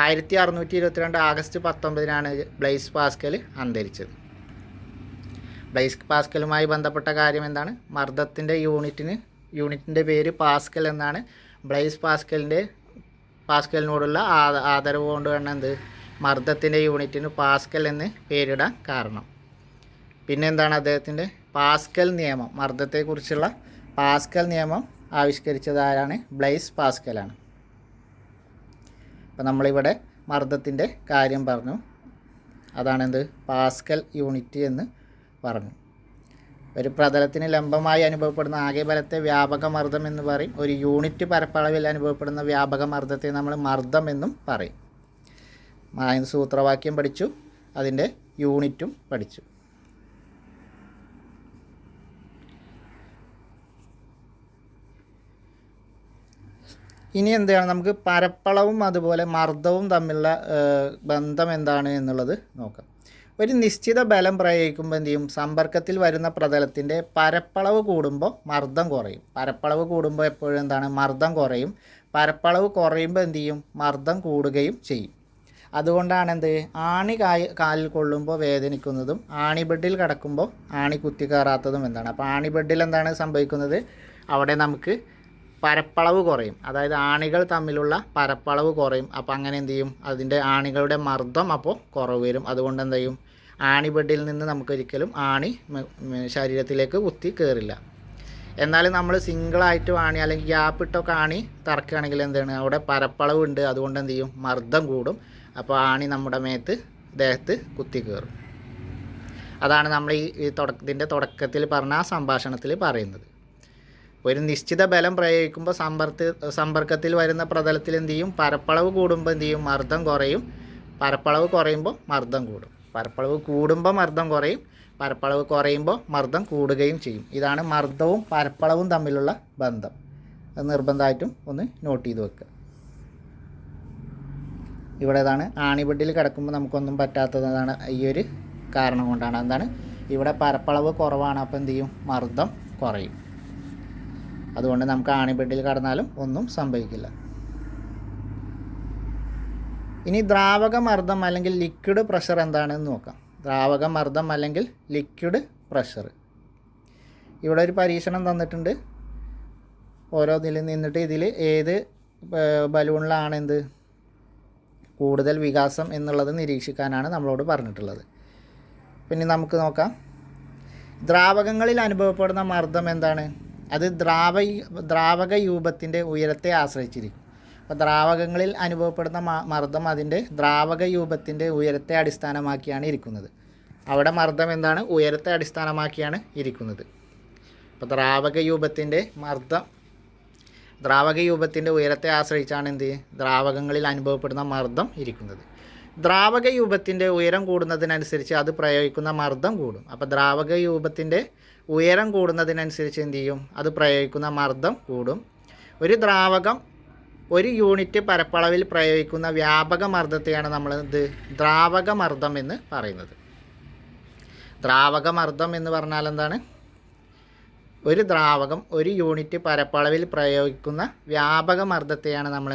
1622 ആഗസ്റ്റ് 19 ബ്ലൈസ് പാസ്കൽ അന്തരിച്ചത്. ബ്ലൈസ് പാസ്കലുമായി ബന്ധപ്പെട്ട കാര്യം എന്താണ്? മർദ്ദത്തിൻ്റെ യൂണിറ്റിൻ്റെ പേര് പാസ്കൽ എന്നാണ്. ബ്ലൈസ് പാസ്കലിനോടുള്ള ആദരവ് കൊണ്ട് വേണം എന്ത്? മർദ്ദത്തിൻ്റെ യൂണിറ്റിന് പാസ്കൽ എന്ന് പേരിടാൻ കാരണം. പിന്നെന്താണ് അദ്ദേഹത്തിൻ്റെ പാസ്കൽ നിയമം? മർദ്ദത്തെക്കുറിച്ചുള്ള പാസ്കൽ നിയമം ആവിഷ്കരിച്ചത് ആരാണ്? ബ്ലൈസ് പാസ്കലാണ്. അപ്പോൾ നമ്മളിവിടെ മർദ്ദത്തിൻ്റെ കാര്യം പറഞ്ഞു. അതാണെന്ത്? പാസ്കൽ യൂണിറ്റ് എന്ന് പറഞ്ഞു. ഒരു പ്രതലത്തിന് ലംബമായി അനുഭവപ്പെടുന്ന ആകെ ബലത്തെ വ്യാപക മർദ്ദം എന്ന് പറയും. ഒരു യൂണിറ്റ് പരപ്പളവിൽ അനുഭവപ്പെടുന്ന വ്യാപക മർദ്ദത്തെ നമ്മൾ മർദ്ദം എന്നും പറയും. അതിന് സൂത്രവാക്യം പഠിച്ചു, അതിൻ്റെ യൂണിറ്റും പഠിച്ചു. ഇനി എന്താണ്? നമുക്ക് പരപ്പളവും അതുപോലെ മർദ്ദവും തമ്മിലുള്ള ബന്ധം എന്താണ് എന്നുള്ളത് നോക്കാം. ഒരു നിശ്ചിത ബലം പ്രയോഗിക്കുമ്പോൾ എന്ത് ചെയ്യും? സമ്പർക്കത്തിൽ വരുന്ന പ്രതലത്തിൻ്റെ പരപ്പളവ് കൂടുമ്പോൾ മർദ്ദം കുറയും. പരപ്പളവ് കൂടുമ്പോൾ എപ്പോഴും എന്താണ്? മർദ്ദം കുറയും. പരപ്പളവ് കുറയുമ്പോൾ എന്ത് ചെയ്യും? മർദ്ദം കൂടുകയും ചെയ്യും. അതുകൊണ്ടാണ് എന്ത്? ആണി കാലിൽ കൊള്ളുമ്പോൾ വേദനിക്കുന്നതും ആണി ബെഡിൽ കിടക്കുമ്പോൾ ആണി കുത്തി കയറാത്തതും എന്താണ്? അപ്പോൾ ആണി ബെഡിൽ എന്താണ് സംഭവിക്കുന്നത്? അവിടെ നമുക്ക് പരപ്പളവ് കുറയും, അതായത് ആണികൾ തമ്മിലുള്ള പരപ്പളവ് കുറയും. അപ്പോൾ അങ്ങനെ എന്ത് ചെയ്യും? അതിൻ്റെ ആണികളുടെ മർദ്ദം അപ്പോൾ കുറവ് വരും. അതുകൊണ്ട് എന്ത് ചെയ്യും? ആണി ബെഡിൽ നിന്ന് നമുക്കൊരിക്കലും ആണി ശരീരത്തിലേക്ക് കുത്തി കയറില്ല. എന്നാൽ നമ്മൾ സിംഗിളായിട്ട് ആണി അല്ലെങ്കിൽ ഗ്യാപ്പിട്ടൊക്കെ ആണി തറക്കുകയാണെങ്കിൽ എന്താണ്? അവിടെ പരപ്പളവ് ഉണ്ട്. അതുകൊണ്ട് എന്ത് ചെയ്യും? മർദ്ദം കൂടും. അപ്പോൾ ആണി നമ്മുടെ ദേഹത്ത് കുത്തി കയറും. അതാണ് നമ്മൾ ഇതിൻ്റെ തുടക്കത്തിൽ പറഞ്ഞ ആ സംഭാഷണത്തിൽ പറയുന്നത്. ഒരു നിശ്ചിത ബലം പ്രയോഗിക്കുമ്പോൾ സമ്പർക്കത്തിൽ വരുന്ന പ്രതലത്തിൽ എന്ത് ചെയ്യും? പരപ്പളവ് കൂടുമ്പോൾ എന്ത് ചെയ്യും? മർദ്ദം കുറയും. പരപ്പളവ് കുറയുമ്പോൾ മർദ്ദം കൂടും. പരപ്പളവ് കൂടുമ്പോൾ മർദ്ദം കുറയും. പരപ്പളവ് കുറയുമ്പോൾ മർദ്ദം കൂടുകയും ചെയ്യും. ഇതാണ് മർദ്ദവും പരപ്പളവും തമ്മിലുള്ള ബന്ധം. അത് നിർബന്ധമായിട്ടും ഒന്ന് നോട്ട് ചെയ്ത് വെക്കുക. ഇവിടെ ഇതാണ് ആണിബെഡിൽ കിടക്കുമ്പോൾ നമുക്കൊന്നും പറ്റാത്തതാണ്. ഈ ഒരു കാരണം കൊണ്ടാണ്. എന്താണ്? ഇവിടെ പരപ്പളവ് കുറവാണ്. അപ്പോൾ എന്ത് ചെയ്യും? മർദ്ദം കുറയും. അതുകൊണ്ട് നമുക്ക് ആണിബെഡിൽ കടന്നാലും ഒന്നും സംഭവിക്കില്ല. ഇനി ദ്രാവക മർദ്ദം അല്ലെങ്കിൽ ലിക്വിഡ് പ്രഷർ എന്താണെന്ന് നോക്കാം. ദ്രാവക മർദ്ദം അല്ലെങ്കിൽ ലിക്വിഡ് പ്രഷർ. ഇവിടെ ഒരു പരീക്ഷണം തന്നിട്ടുണ്ട്. ഓരോന്നിൽ നിന്നിട്ട് ഇതിൽ ഏത് ബലൂണിലാണ് എന്ത് കൂടുതൽ വികാസം എന്നുള്ളത് നിരീക്ഷിക്കാനാണ് നമ്മളോട് പറഞ്ഞിട്ടുള്ളത്. പിന്നെ നമുക്ക് നോക്കാം. ദ്രാവകങ്ങളിൽ അനുഭവപ്പെടുന്ന മർദ്ദം എന്താണ്? അത് ദ്രാവക രൂപത്തിൻ്റെ ഉയരത്തെ ആശ്രയിച്ചിരിക്കും. അപ്പോൾ ദ്രാവകങ്ങളിൽ അനുഭവപ്പെടുന്ന മർദ്ദം അതിൻ്റെ ദ്രാവക രൂപത്തിൻ്റെ ഉയരത്തെ അടിസ്ഥാനമാക്കിയാണ് ഇരിക്കുന്നത്. അവിടെ മർദ്ദം എന്താണ്? ഉയരത്തെ അടിസ്ഥാനമാക്കിയാണ് ഇരിക്കുന്നത്. അപ്പോൾ ദ്രാവക രൂപത്തിൻ്റെ ഉയരത്തെ ആശ്രയിച്ചാണ് എന്ത് ദ്രാവകങ്ങളിൽ അനുഭവപ്പെടുന്ന മർദ്ദം ഇരിക്കുന്നത്. ദ്രാവക രൂപത്തിൻ്റെ ഉയരം കൂടുന്നതിനനുസരിച്ച് അത് പ്രയോഗിക്കുന്ന മർദ്ദം കൂടും. അപ്പോൾ ദ്രാവക രൂപത്തിൻ്റെ ഉയരം കൂടുന്നതിനനുസരിച്ച് എന്ത് ചെയ്യും? അത് പ്രയോഗിക്കുന്ന മർദ്ദം കൂടും. ഒരു ദ്രാവകം ഒരു യൂണിറ്റ് പരപ്പളവിൽ പ്രയോഗിക്കുന്ന വ്യാപക മർദ്ദത്തെയാണ് നമ്മൾ ദ്രാവക മർദ്ദം എന്ന് പറയുന്നത്. ദ്രാവക മർദ്ദം എന്ന് പറഞ്ഞാൽ എന്താണ്? ഒരു ദ്രാവകം ഒരു യൂണിറ്റ് പരപ്പളവിൽ പ്രയോഗിക്കുന്ന വ്യാപക മർദ്ദത്തെയാണ് നമ്മൾ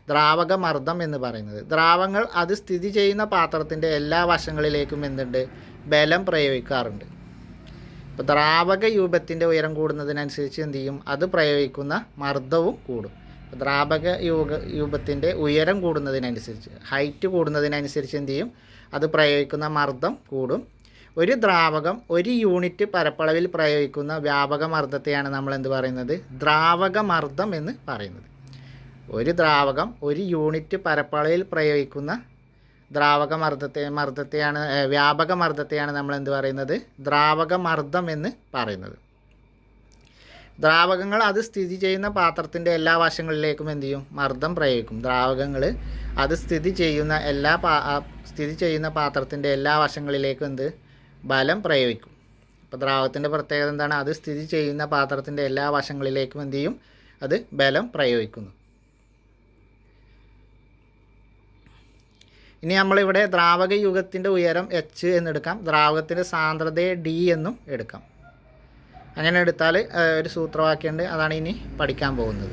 ദ്രാവക മർദ്ദം എന്ന് പറയുന്നത്. ദ്രാവകങ്ങൾ അത് സ്ഥിതി ചെയ്യുന്ന പാത്രത്തിൻ്റെ എല്ലാ വശങ്ങളിലേക്കും ബലം പ്രയോഗിക്കാറുണ്ട്. അപ്പോൾ ദ്രാവക രൂപത്തിൻ്റെ ഉയരം കൂടുന്നതിനനുസരിച്ച് എന്ത് ചെയ്യും? അത് പ്രയോഗിക്കുന്ന മർദ്ദവും കൂടും. ദ്രാവക രൂപത്തിൻ്റെ ഉയരം കൂടുന്നതിനനുസരിച്ച് ഹൈറ്റ് കൂടുന്നതിനനുസരിച്ച് എന്ത് ചെയ്യും? അത് പ്രയോഗിക്കുന്ന മർദ്ദം കൂടും. ഒരു ദ്രാവകം ഒരു യൂണിറ്റ് പരപ്പളവിൽ പ്രയോഗിക്കുന്ന വ്യാപക മർദ്ദത്തെയാണ് നമ്മൾ പറയുന്നത്? ദ്രാവക മർദ്ദം എന്ന് പറയുന്നത്. ഒരു ദ്രാവകം ഒരു യൂണിറ്റ് പരപ്പളവിൽ പ്രയോഗിക്കുന്ന വ്യാപക മർദ്ദത്തെയാണ് നമ്മൾ പറയുന്നത്? ദ്രാവക മർദ്ദം എന്ന് പറയുന്നത്. ദ്രാവകങ്ങൾ അത് സ്ഥിതി ചെയ്യുന്ന പാത്രത്തിൻ്റെ എല്ലാ വശങ്ങളിലേക്കും എന്ത് ചെയ്യും? മർദ്ദം പ്രയോഗിക്കും. ദ്രാവകങ്ങൾ അത് സ്ഥിതി ചെയ്യുന്ന പാത്രത്തിൻ്റെ എല്ലാ വശങ്ങളിലേക്കും ബലം പ്രയോഗിക്കും. അപ്പോൾ ദ്രാവകത്തിൻ്റെ പ്രത്യേകത എന്താണ്? അത് സ്ഥിതി ചെയ്യുന്ന പാത്രത്തിൻ്റെ എല്ലാ വശങ്ങളിലേക്കും എന്ത് ചെയ്യും? അത് ബലം പ്രയോഗിക്കുന്നു. ഇനി നമ്മളിവിടെ ദ്രാവക യുഗത്തിൻ്റെ ഉയരം h എന്നെടുക്കാം. ദ്രാവകത്തിൻ്റെ സാന്ദ്രതയെ d എന്നും എടുക്കാം. അങ്ങനെ എടുത്താൽ ഒരു സൂത്രവാക്യമുണ്ട്, അതാണ് ഇനി പഠിക്കാൻ പോകുന്നത്.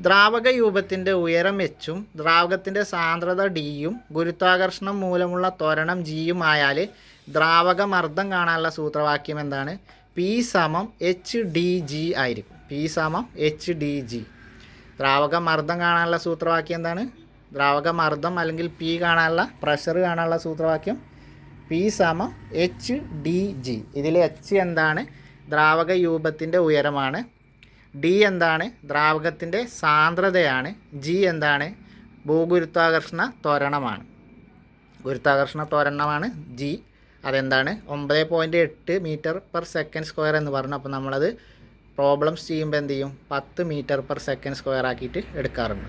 ദ്രാവക രൂപത്തിൻ്റെ ഉയരം h-ഉം ദ്രാവകത്തിൻ്റെ സാന്ദ്രത d-യും ഗുരുത്വാകർഷണം മൂലമുള്ള ത്വരണം g-യും ആയാൽ ദ്രാവക മർദ്ദം കാണാനുള്ള സൂത്രവാക്യം എന്താണ്? P = h/dg ആയിരിക്കും. P = h/dg. ദ്രാവക മർദ്ദം കാണാനുള്ള സൂത്രവാക്യം എന്താണ്? ദ്രാവക മർദ്ദം അല്ലെങ്കിൽ P കാണാനുള്ള പ്രഷർ കാണാനുള്ള സൂത്രവാക്യം P = h/dg. ഇതിൽ h എന്താണ്? ദ്രാവക രൂപത്തിൻ്റെ ഉയരമാണ്. d എന്താണ്? ദ്രാവകത്തിൻ്റെ സാന്ദ്രതയാണ്. g എന്താണ്? ഭൂഗുരുത്വാകർഷണ ത്വരണമാണ്. ഗുരുത്വാകർഷണ ത്വരണമാണ് g. അതെന്താണ്? 9.8 m/s² എന്ന് പറഞ്ഞു. അപ്പോൾ നമ്മളത് പ്രോബ്ലംസ് ചെയ്യുമ്പോൾ എന്ത് ചെയ്യും? 10 m/s² ആക്കിയിട്ട് എടുക്കാറുണ്ട്.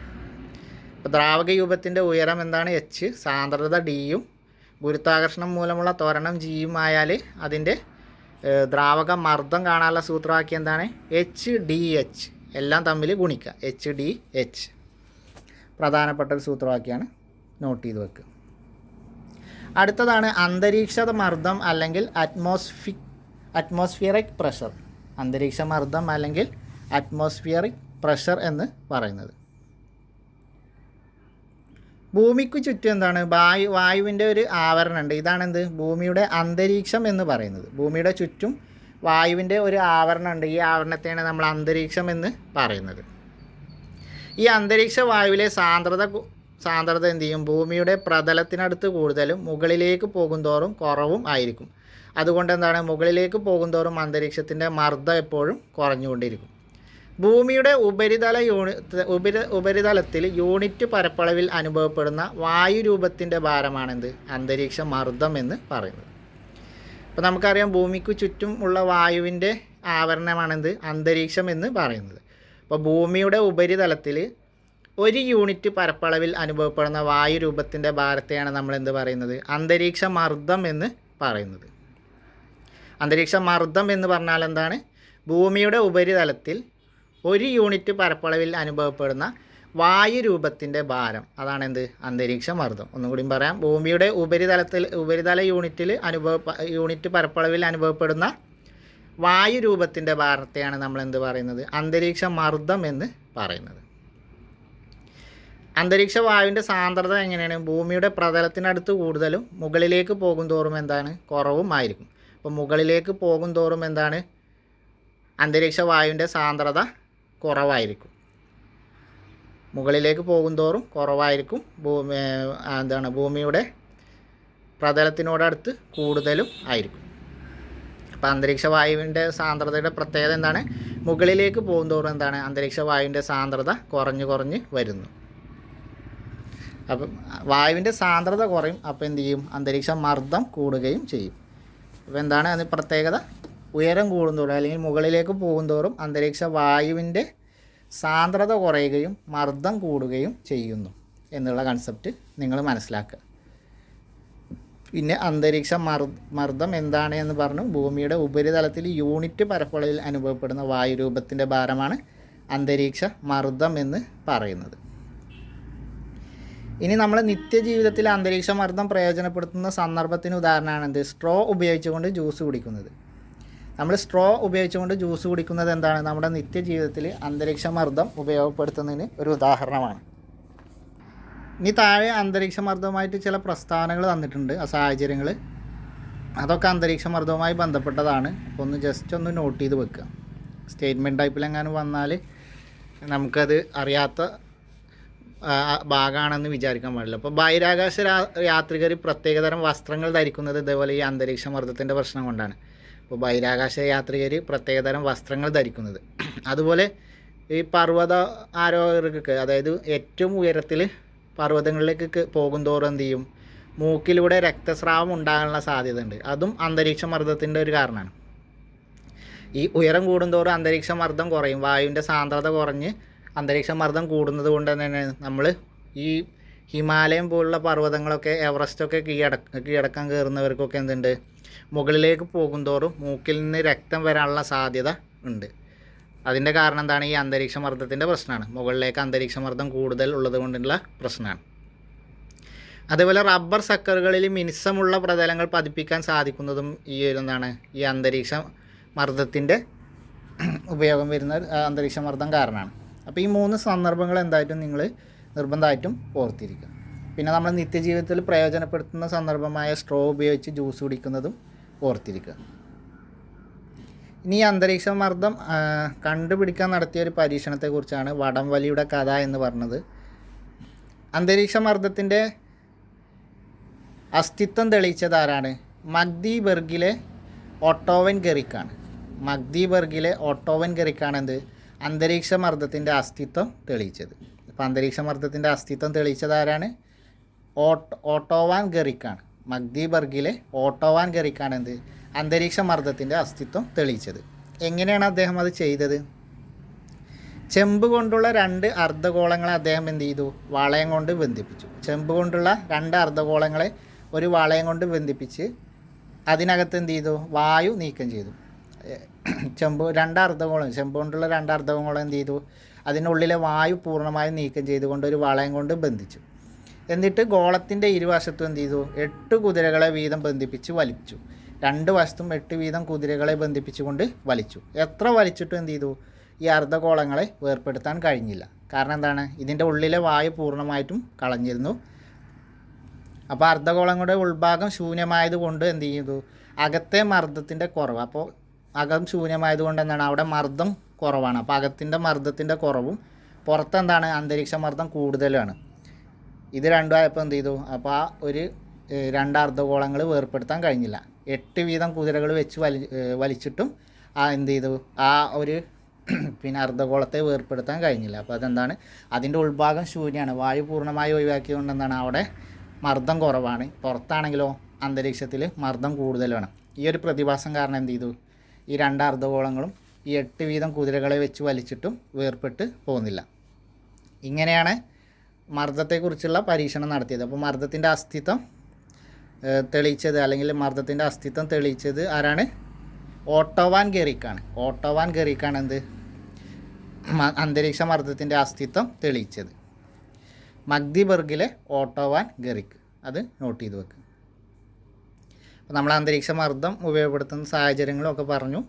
അപ്പോൾ ദ്രാവക രൂപത്തിൻ്റെ ഉയരം എന്താണ്? h. സാന്ദ്രത d-യും ഗുരുത്വാകർഷണം മൂലമുള്ള ത്വരണം g-യും ആയാൽ അതിൻ്റെ ദ്രാവക മർദ്ദം കാണാനുള്ള സൂത്രവാക്യം എന്താണ്? h/dh. എല്ലാം തമ്മിൽ ഗുണിക്കുക. h/dh പ്രധാനപ്പെട്ട ഒരു സൂത്രവാക്യമാണ്, നോട്ട് ചെയ്ത് വെക്കുക. അടുത്തതാണ് അന്തരീക്ഷ മർദ്ദം അല്ലെങ്കിൽ അറ്റ്മോസ്ഫിയറിക് പ്രഷർ. അന്തരീക്ഷ മർദ്ദം അല്ലെങ്കിൽ അറ്റ്മോസ്ഫിയറിക് പ്രഷർ എന്ന് പറയുന്നത്. ഭൂമിക്ക് ചുറ്റും എന്താണ്? വായുവിൻ്റെ ഒരു ആവരണമുണ്ട്. ഇതാണെന്ത്? ഭൂമിയുടെ അന്തരീക്ഷം എന്ന് പറയുന്നത്. ഭൂമിയുടെ ചുറ്റും വായുവിൻ്റെ ഒരു ആവരണമുണ്ട്. ഈ ആവരണത്തെയാണ് നമ്മൾ അന്തരീക്ഷം എന്ന് പറയുന്നത്. ഈ അന്തരീക്ഷ വായുവിലെ സാന്ദ്രത എന്ത് ചെയ്യും? ഭൂമിയുടെ പ്രതലത്തിനടുത്ത് കൂടുതലും മുകളിലേക്ക് പോകുന്തോറും കുറവും ആയിരിക്കും. അതുകൊണ്ട് എന്താണ്? മുകളിലേക്ക് പോകുന്തോറും അന്തരീക്ഷത്തിൻ്റെ മർദ്ദം എപ്പോഴും കുറഞ്ഞുകൊണ്ടിരിക്കും. ഭൂമിയുടെ ഉപരിതലത്തിൽ യൂണിറ്റ് പരപ്പളവിൽ അനുഭവപ്പെടുന്ന വായു രൂപത്തിൻ്റെ ഭാരമാണെന്ത്? അന്തരീക്ഷ മർദ്ദം എന്ന് പറയുന്നത്. അപ്പോൾ നമുക്കറിയാം ഭൂമിക്ക് ചുറ്റും ഉള്ള വായുവിൻ്റെ ആവരണമാണെന്ത്? അന്തരീക്ഷം എന്ന് പറയുന്നത്. അപ്പോൾ ഭൂമിയുടെ ഉപരിതലത്തിൽ ഒരു യൂണിറ്റ് പരപ്പളവിൽ അനുഭവപ്പെടുന്ന വായു രൂപത്തിൻ്റെ ഭാരത്തെയാണ് നമ്മൾ എന്ത് പറയുന്നത്? അന്തരീക്ഷ മർദ്ദം എന്ന് പറയുന്നത്. അന്തരീക്ഷ മർദ്ദം എന്ന് പറഞ്ഞാൽ എന്താണ്? ഭൂമിയുടെ ഉപരിതലത്തിൽ ഒരു യൂണിറ്റ് പരപ്പളവിൽ അനുഭവപ്പെടുന്ന വായു രൂപത്തിൻ്റെ ഭാരം, അതാണെന്ത്? അന്തരീക്ഷ മർദ്ദം. ഒന്നും കൂടി പറയാം. ഭൂമിയുടെ ഉപരിതല യൂണിറ്റ് പരപ്പളവിൽ അനുഭവപ്പെടുന്ന വായു രൂപത്തിൻ്റെ ഭാരത്തെയാണ് നമ്മൾ എന്ത് പറയുന്നത്? അന്തരീക്ഷ മർദ്ദം എന്ന് പറയുന്നത്. അന്തരീക്ഷ വായുവിൻ്റെ സാന്ദ്രത എങ്ങനെയാണ്? ഭൂമിയുടെ പ്രതലത്തിനടുത്ത് കൂടുതലും മുകളിലേക്ക് പോകും തോറും എന്താണ്? കുറവും ആയിരിക്കും. അപ്പോൾ മുകളിലേക്ക് പോകും തോറും എന്താണ്? അന്തരീക്ഷ വായുവിൻ്റെ സാന്ദ്രത കുറവായിരിക്കും. മുകളിലേക്ക് പോകുന്തോറും കുറവായിരിക്കും. ഭൂമിയുടെ പ്രതലത്തിനോടടുത്ത് കൂടുതലും ആയിരിക്കും. അപ്പോൾ അന്തരീക്ഷ വായുവിൻ്റെ സാന്ദ്രതയുടെ പ്രത്യേകത എന്താണ്? മുകളിലേക്ക് പോകുന്തോറും എന്താണ്? അന്തരീക്ഷ വായുവിൻ്റെ സാന്ദ്രത കുറഞ്ഞ് വരുന്നു. അപ്പം വായുവിൻ്റെ സാന്ദ്രത കുറയും, അപ്പോൾ എന്ത് ചെയ്യും? അന്തരീക്ഷ മർദ്ദം കൂടുകയും ചെയ്യും. അപ്പോൾ എന്താണ് അതിന് പ്രത്യേകത? ഉയരം കൂടുന്തോറും അല്ലെങ്കിൽ മുകളിലേക്ക് പോകുന്തോറും അന്തരീക്ഷ വായുവിൻ്റെ സാന്ദ്രത കുറയുകയും മർദ്ദം കൂടുകയും ചെയ്യുന്നു എന്നുള്ള കൺസെപ്റ്റ് നിങ്ങൾ മനസ്സിലാക്കുക. പിന്നെ അന്തരീക്ഷ മർദ്ദം എന്താണ് എന്ന് പറഞ്ഞു. ഭൂമിയുടെ ഉപരിതലത്തിൽ യൂണിറ്റ് പരപ്പളവിൽ അനുഭവപ്പെടുന്ന വായുരൂപത്തിൻ്റെ ഭാരമാണ് അന്തരീക്ഷ മർദ്ദം എന്ന് പറയുന്നത്. ഇനി നമ്മൾ നിത്യജീവിതത്തിൽ അന്തരീക്ഷ മർദ്ദം പ്രയോജനപ്പെടുത്തുന്ന സന്ദർഭത്തിന് ഉദാഹരണമാണ് എന്ത്? സ്ട്രോ ഉപയോഗിച്ചുകൊണ്ട് ജ്യൂസ് കുടിക്കുന്നത്. നമ്മൾ സ്ട്രോ ഉപയോഗിച്ചുകൊണ്ട് ജ്യൂസ് കുടിക്കുന്നത് എന്താണ്? നമ്മുടെ നിത്യജീവിതത്തിൽ അന്തരീക്ഷ മർദ്ദം ഉപയോഗപ്പെടുത്തുന്നതിന് ഒരു ഉദാഹരണമാണ്. ഇനി താഴെ അന്തരീക്ഷ മർദ്ദവുമായിട്ട് ചില പ്രസ്താവനകൾ തന്നിട്ടുണ്ട്, ആ സാഹചര്യങ്ങൾ. അതൊക്കെ അന്തരീക്ഷ മർദ്ദവുമായി ബന്ധപ്പെട്ടതാണ്. അപ്പോൾ ഒന്ന് ജസ്റ്റ് ഒന്ന് നോട്ട് ചെയ്ത് വെക്കുക. സ്റ്റേറ്റ്മെൻറ്റ് ടൈപ്പിലെങ്ങാനും വന്നാൽ നമുക്കത് അറിയാത്ത ഭാഗമാണെന്ന് വിചാരിക്കാൻ പാടില്ല. അപ്പോൾ ബഹിരാകാശ യാത്രികർ പ്രത്യേകതരം വസ്ത്രങ്ങൾ ധരിക്കുന്നത് ഇതേപോലെ ഈ അന്തരീക്ഷ മർദ്ദത്തിൻ്റെ പ്രശ്നം കൊണ്ടാണ്. അപ്പോൾ ബഹിരാകാശ യാത്രികർ പ്രത്യേകതരം വസ്ത്രങ്ങൾ ധരിക്കുന്നത്. അതുപോലെ ഈ പർവ്വത ആരോഹകർക്ക്, അതായത് ഏറ്റവും ഉയരത്തിൽ പർവ്വതങ്ങളിലേക്ക് പോകുന്തോറും എന്ത് ചെയ്യും? മൂക്കിലൂടെ രക്തസ്രാവം ഉണ്ടാകാനുള്ള സാധ്യത ഉണ്ട്. അതും അന്തരീക്ഷ മർദ്ദത്തിൻ്റെ ഒരു കാരണമാണ്. ഈ ഉയരം കൂടുന്തോറും അന്തരീക്ഷ മർദ്ദം കുറയും. വായുവിൻ്റെ സാന്ദ്രത കുറഞ്ഞ് അന്തരീക്ഷ മർദ്ദം കൂടുന്നത് കൊണ്ട് തന്നെ നമ്മൾ ഈ ഹിമാലയം പോലുള്ള പർവ്വതങ്ങളൊക്കെ, എവറസ്റ്റൊക്കെ കീഴടക്കാൻ കയറുന്നവർക്കൊക്കെ എന്തുണ്ട്? മുകളിലേക്ക് പോകുന്തോറും മൂക്കിൽ നിന്ന് രക്തം വരാനുള്ള സാധ്യത ഉണ്ട്. അതിൻ്റെ കാരണം എന്താണ്? ഈ അന്തരീക്ഷ മർദ്ദത്തിൻ്റെ പ്രശ്നമാണ്. മുകളിലേക്ക് അന്തരീക്ഷ മർദ്ദം കൂടുതൽ ഉള്ളത് കൊണ്ടുള്ള പ്രശ്നമാണ്. അതേപോലെ റബ്ബർ സക്കറുകളിൽ മിനുസമുള്ള പ്രതലങ്ങൾ പതിപ്പിക്കാൻ സാധിക്കുന്നതും ഈ ഒരു എന്താണ്? ഈ അന്തരീക്ഷ മർദ്ദത്തിൻ്റെ ഉപയോഗം വരുന്ന അന്തരീക്ഷ മർദ്ദം കാരണമാണ്. അപ്പോൾ ഈ 3 സന്ദർഭങ്ങൾ എന്തായിട്ടും നിങ്ങൾ നിർബന്ധമായിട്ടും ഓർത്തിരിക്കുക. പിന്നെ നമ്മൾ നിത്യജീവിതത്തിൽ പ്രയോജനപ്പെടുത്തുന്ന സന്ദർഭമായ സ്ട്രോ ഉപയോഗിച്ച് ജ്യൂസ് കുടിക്കുന്നതും ഓർത്തിരിക്കുക. ഇനി അന്തരീക്ഷ മർദ്ദം കണ്ടുപിടിക്കാൻ നടത്തിയ ഒരു പരീക്ഷണത്തെക്കുറിച്ചാണ് വടംവലിയുടെ കഥ എന്ന് പറഞ്ഞത്. അന്തരീക്ഷ മർദ്ദത്തിൻ്റെ അസ്തിത്വം തെളിയിച്ചത് ആരാണ്? മഗ്ദീബർഗിലെ ഓട്ടോവൻ ഗെറിക്കാണ്. മഗ്ദീബർഗിലെ ഓട്ടോവൻ ഗെറിക്കാണ് എന്ത്? അന്തരീക്ഷ മർദ്ദത്തിൻ്റെ അസ്തിത്വം തെളിയിച്ചത്. അപ്പോൾ അന്തരീക്ഷ മർദ്ദത്തിൻ്റെ അസ്തിത്വം തെളിയിച്ചത് ആരാണ്? ഓട്ടോവാൻ ഗെറിക്കാണ്. മഗ്ദീബർഗിലെ ഓട്ടോവാൻ ഗെറിക്കാണ് എന്ത്? അന്തരീക്ഷ മർദ്ദത്തിൻ്റെ അസ്തിത്വം തെളിയിച്ചത്. എങ്ങനെയാണ് അദ്ദേഹം അത് ചെയ്തത്? ചെമ്പ് കൊണ്ടുള്ള 2 അർദ്ധഗോളങ്ങളെ അദ്ദേഹം എന്ത് ചെയ്തു? വളയം കൊണ്ട് ബന്ധിപ്പിച്ചു. ചെമ്പ് കൊണ്ടുള്ള 2 അർദ്ധഗോളങ്ങളെ ഒരു വളയം കൊണ്ട് ബന്ധിപ്പിച്ച് അതിനകത്ത് എന്ത് ചെയ്തു? വായു നീക്കം ചെയ്തു. ചെമ്പ് കൊണ്ടുള്ള 2 അർദ്ധഗോളം എന്ത് ചെയ്തു? അതിനുള്ളിലെ വായു പൂർണ്ണമായും നീക്കം ചെയ്തുകൊണ്ട് ഒരു വളയം കൊണ്ട് ബന്ധിച്ചു. എന്നിട്ട് ഗോളത്തിൻ്റെ ഇരുവശത്തും എന്ത് ചെയ്തു? 8 കുതിരകളെ വീതം ബന്ധിപ്പിച്ച് വലിച്ചു. 2 വശത്തും 8 വീതം കുതിരകളെ ബന്ധിപ്പിച്ചുകൊണ്ട് വലിച്ചു. എത്ര വലിച്ചിട്ടും എന്ത് ചെയ്തു? ഈ അർദ്ധഗോളങ്ങളെ വേർപ്പെടുത്താൻ കഴിഞ്ഞില്ല. കാരണം എന്താണ്? ഇതിൻ്റെ ഉള്ളിലെ വായു പൂർണ്ണമായിട്ടും കളഞ്ഞിരുന്നു. അപ്പോൾ അർദ്ധഗോളങ്ങളുടെ ഉൾഭാഗം ശൂന്യമായതുകൊണ്ട് എന്ത് ചെയ്തു? അകത്തെ മർദ്ദത്തിൻ്റെ കുറവ്. അപ്പോൾ അകം ശൂന്യമായതുകൊണ്ട് എന്താണ്? അവിടെ മർദ്ദം കുറവാണ്. അപ്പോൾ അകത്തിൻ്റെ മർദ്ദത്തിൻ്റെ കുറവും പുറത്തെന്താണ്? അന്തരീക്ഷ മർദ്ദം കൂടുതലാണ്. ഇത് രണ്ടും ആയപ്പോൾ എന്ത് ചെയ്തു? അപ്പോൾ ആ ഒരു 2 അർദ്ധഗോളങ്ങൾ വേർപ്പെടുത്താൻ കഴിഞ്ഞില്ല. 8 വീതം കുതിരകൾ വെച്ച് വലിച്ചിട്ടും എന്ത് ചെയ്തു? ആ ഒരു അർദ്ധഗോളത്തെ വേർപ്പെടുത്താൻ കഴിഞ്ഞില്ല. അപ്പോൾ അതെന്താണ്? അതിൻ്റെ ഉൾഭാഗം ശൂന്യമാണ്. വായു പൂർണ്ണമായി ഒഴിവാക്കിയതുകൊണ്ട് എന്താണ്? അവിടെ മർദ്ദം കുറവാണ്. പുറത്താണെങ്കിലോ അന്തരീക്ഷത്തിൽ മർദ്ദം കൂടുതലാണ്. ഈ ഒരു പ്രതിഭാസം കാരണം എന്ത് ചെയ്തു? ഈ 2 അർദ്ധഗോളങ്ങളും ഈ 8 വീതം കുതിരകളെ വെച്ച് വലിച്ചിട്ടും വേർപെട്ട് പോകുന്നില്ല. ഇങ്ങനെയാണ് മർദ്ദത്തെക്കുറിച്ചുള്ള പരീക്ഷണം നടത്തിയത്. അപ്പോൾ മർദ്ദത്തിൻ്റെ അസ്തിത്വം തെളിയിച്ചത്, അല്ലെങ്കിൽ മർദ്ദത്തിൻ്റെ അസ്തിത്വം തെളിയിച്ചത് ആരാണ്? ഓട്ടോവാൻ ഗെറിക്കാണ്. ഓട്ടോവാൻ ഗെറിക്കാണ് എന്ത്? അന്തരീക്ഷ മർദ്ദത്തിൻ്റെ അസ്തിത്വം തെളിയിച്ചത്. മഗ്ദീബർഗിലെ ഓട്ടോവാൻ ഗെറിക്ക്. അത് നോട്ട് ചെയ്ത് വെക്കുക. അപ്പോൾ നമ്മൾ അന്തരീക്ഷ മർദ്ദം ഉപയോഗപ്പെടുത്തുന്ന സാഹചര്യങ്ങളൊക്കെ പറഞ്ഞു.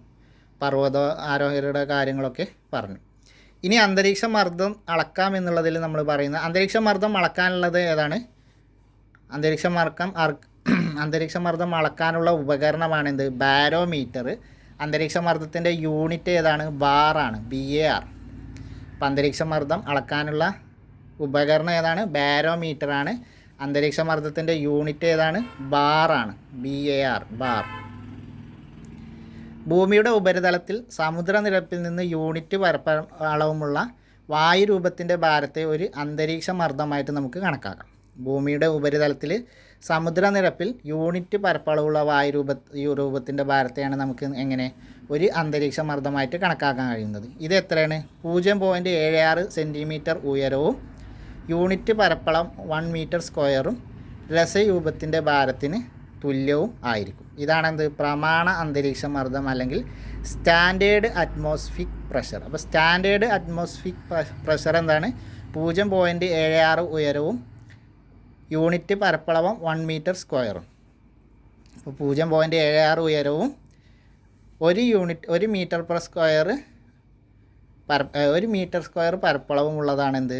പർവ്വത ആരോഹകരുടെ കാര്യങ്ങളൊക്കെ പറഞ്ഞു. ഇനി അന്തരീക്ഷ മർദ്ദം അളക്കാമെന്നുള്ളതിൽ നമ്മൾ പറയുന്നത്, അന്തരീക്ഷ മർദ്ദം അളക്കാനുള്ളത് ഏതാണ്? അന്തരീക്ഷ മർദ്ദം അളക്കാനുള്ള ഉപകരണമാണ് എന്ത്? ബാരോമീറ്റർ. അന്തരീക്ഷ മർദ്ദത്തിൻ്റെ യൂണിറ്റ് ഏതാണ്? ബാറാണ്, BAR. അപ്പോൾ അന്തരീക്ഷ മർദ്ദം അളക്കാനുള്ള ഉപകരണം ഏതാണ്? ബാരോമീറ്ററാണ്. അന്തരീക്ഷ മർദ്ദത്തിൻ്റെ യൂണിറ്റ് ഏതാണ്? ബാറാണ്. BAR bar. ഭൂമിയുടെ ഉപരിതലത്തിൽ സമുദ്രനിരപ്പിൽ നിന്ന് യൂണിറ്റ് പരപ്പളവുമുള്ള വായുരൂപത്തിൻ്റെ ഭാരത്തെ ഒരു അന്തരീക്ഷ മർദ്ദമായിട്ട് നമുക്ക് കണക്കാക്കാം. ഭൂമിയുടെ ഉപരിതലത്തിൽ സമുദ്രനിരപ്പിൽ യൂണിറ്റ് പരപ്പളവുള്ള വായുരൂപത്തിൻ്റെ ഭാരത്തെയാണ് നമുക്ക് എങ്ങനെ ഒരു അന്തരീക്ഷ മർദ്ദമായിട്ട് കണക്കാക്കാൻ കഴിയുന്നത്. ഇത് എത്രയാണ്? 0.76 സെൻറ്റിമീറ്റർ ഉയരവും യൂണിറ്റ് പരപ്പളം 1 മീറ്റർ സ്ക്വയറും രസരൂപത്തിൻ്റെ ഭാരത്തിന് തുല്യവും ആയിരിക്കും. ഇതാണെന്ത്? പ്രമാണ അന്തരീക്ഷ മർദ്ദം അല്ലെങ്കിൽ സ്റ്റാൻഡേർഡ് അറ്റ്മോസ്ഫിക് പ്രഷർ. അപ്പോൾ സ്റ്റാൻഡേർഡ് അറ്റ്മോസ്ഫിക് പ്രഷർ എന്താണ്? 0.76 ഉയരവും യൂണിറ്റ് പരപ്പളവും 1 മീറ്റർ സ്ക്വയറും. അപ്പോൾ 0.76 ഉയരവും 1 മീറ്റർ സ്ക്വയർ പരപ്പളവും ഉള്ളതാണ് എന്ത്?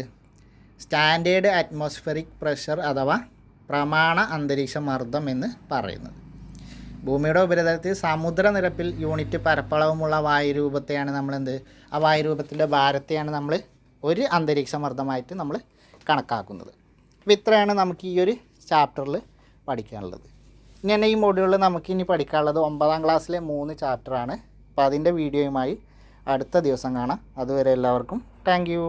സ്റ്റാൻഡേർഡ് അറ്റ്മോസ്ഫിയറിക് പ്രഷർ അഥവാ പ്രമാണ അന്തരീക്ഷ മർദ്ദം എന്ന് പറയുന്നത്. ഭൂമിയുടെ ഉപരിതലത്തിൽ സമുദ്രനിരപ്പിൽ യൂണിറ്റ് പരപ്പളവുമുള്ള വായുരൂപത്തെയാണ് നമ്മളെന്ത്? ആ വായുരൂപത്തിൻ്റെ ഭാരത്തെയാണ് നമ്മൾ ഒരു അന്തരീക്ഷ മർദ്ദമായിട്ട് നമ്മൾ കണക്കാക്കുന്നത്. അപ്പോൾ ഇത്രയാണ് നമുക്ക് ഈ ഒരു ചാപ്റ്ററിൽ പഠിക്കാനുള്ളത്. ഇനി തന്നെ ഈ മൊഡ്യൂളിൽ നമുക്കിനി പഠിക്കാനുള്ളത് 9ാം ക്ലാസ്സിലെ 3 ചാപ്റ്ററാണ്. അപ്പോൾ അതിൻ്റെ വീഡിയോയുമായി അടുത്ത ദിവസം കാണാം. അതുവരെ എല്ലാവർക്കും താങ്ക് യു.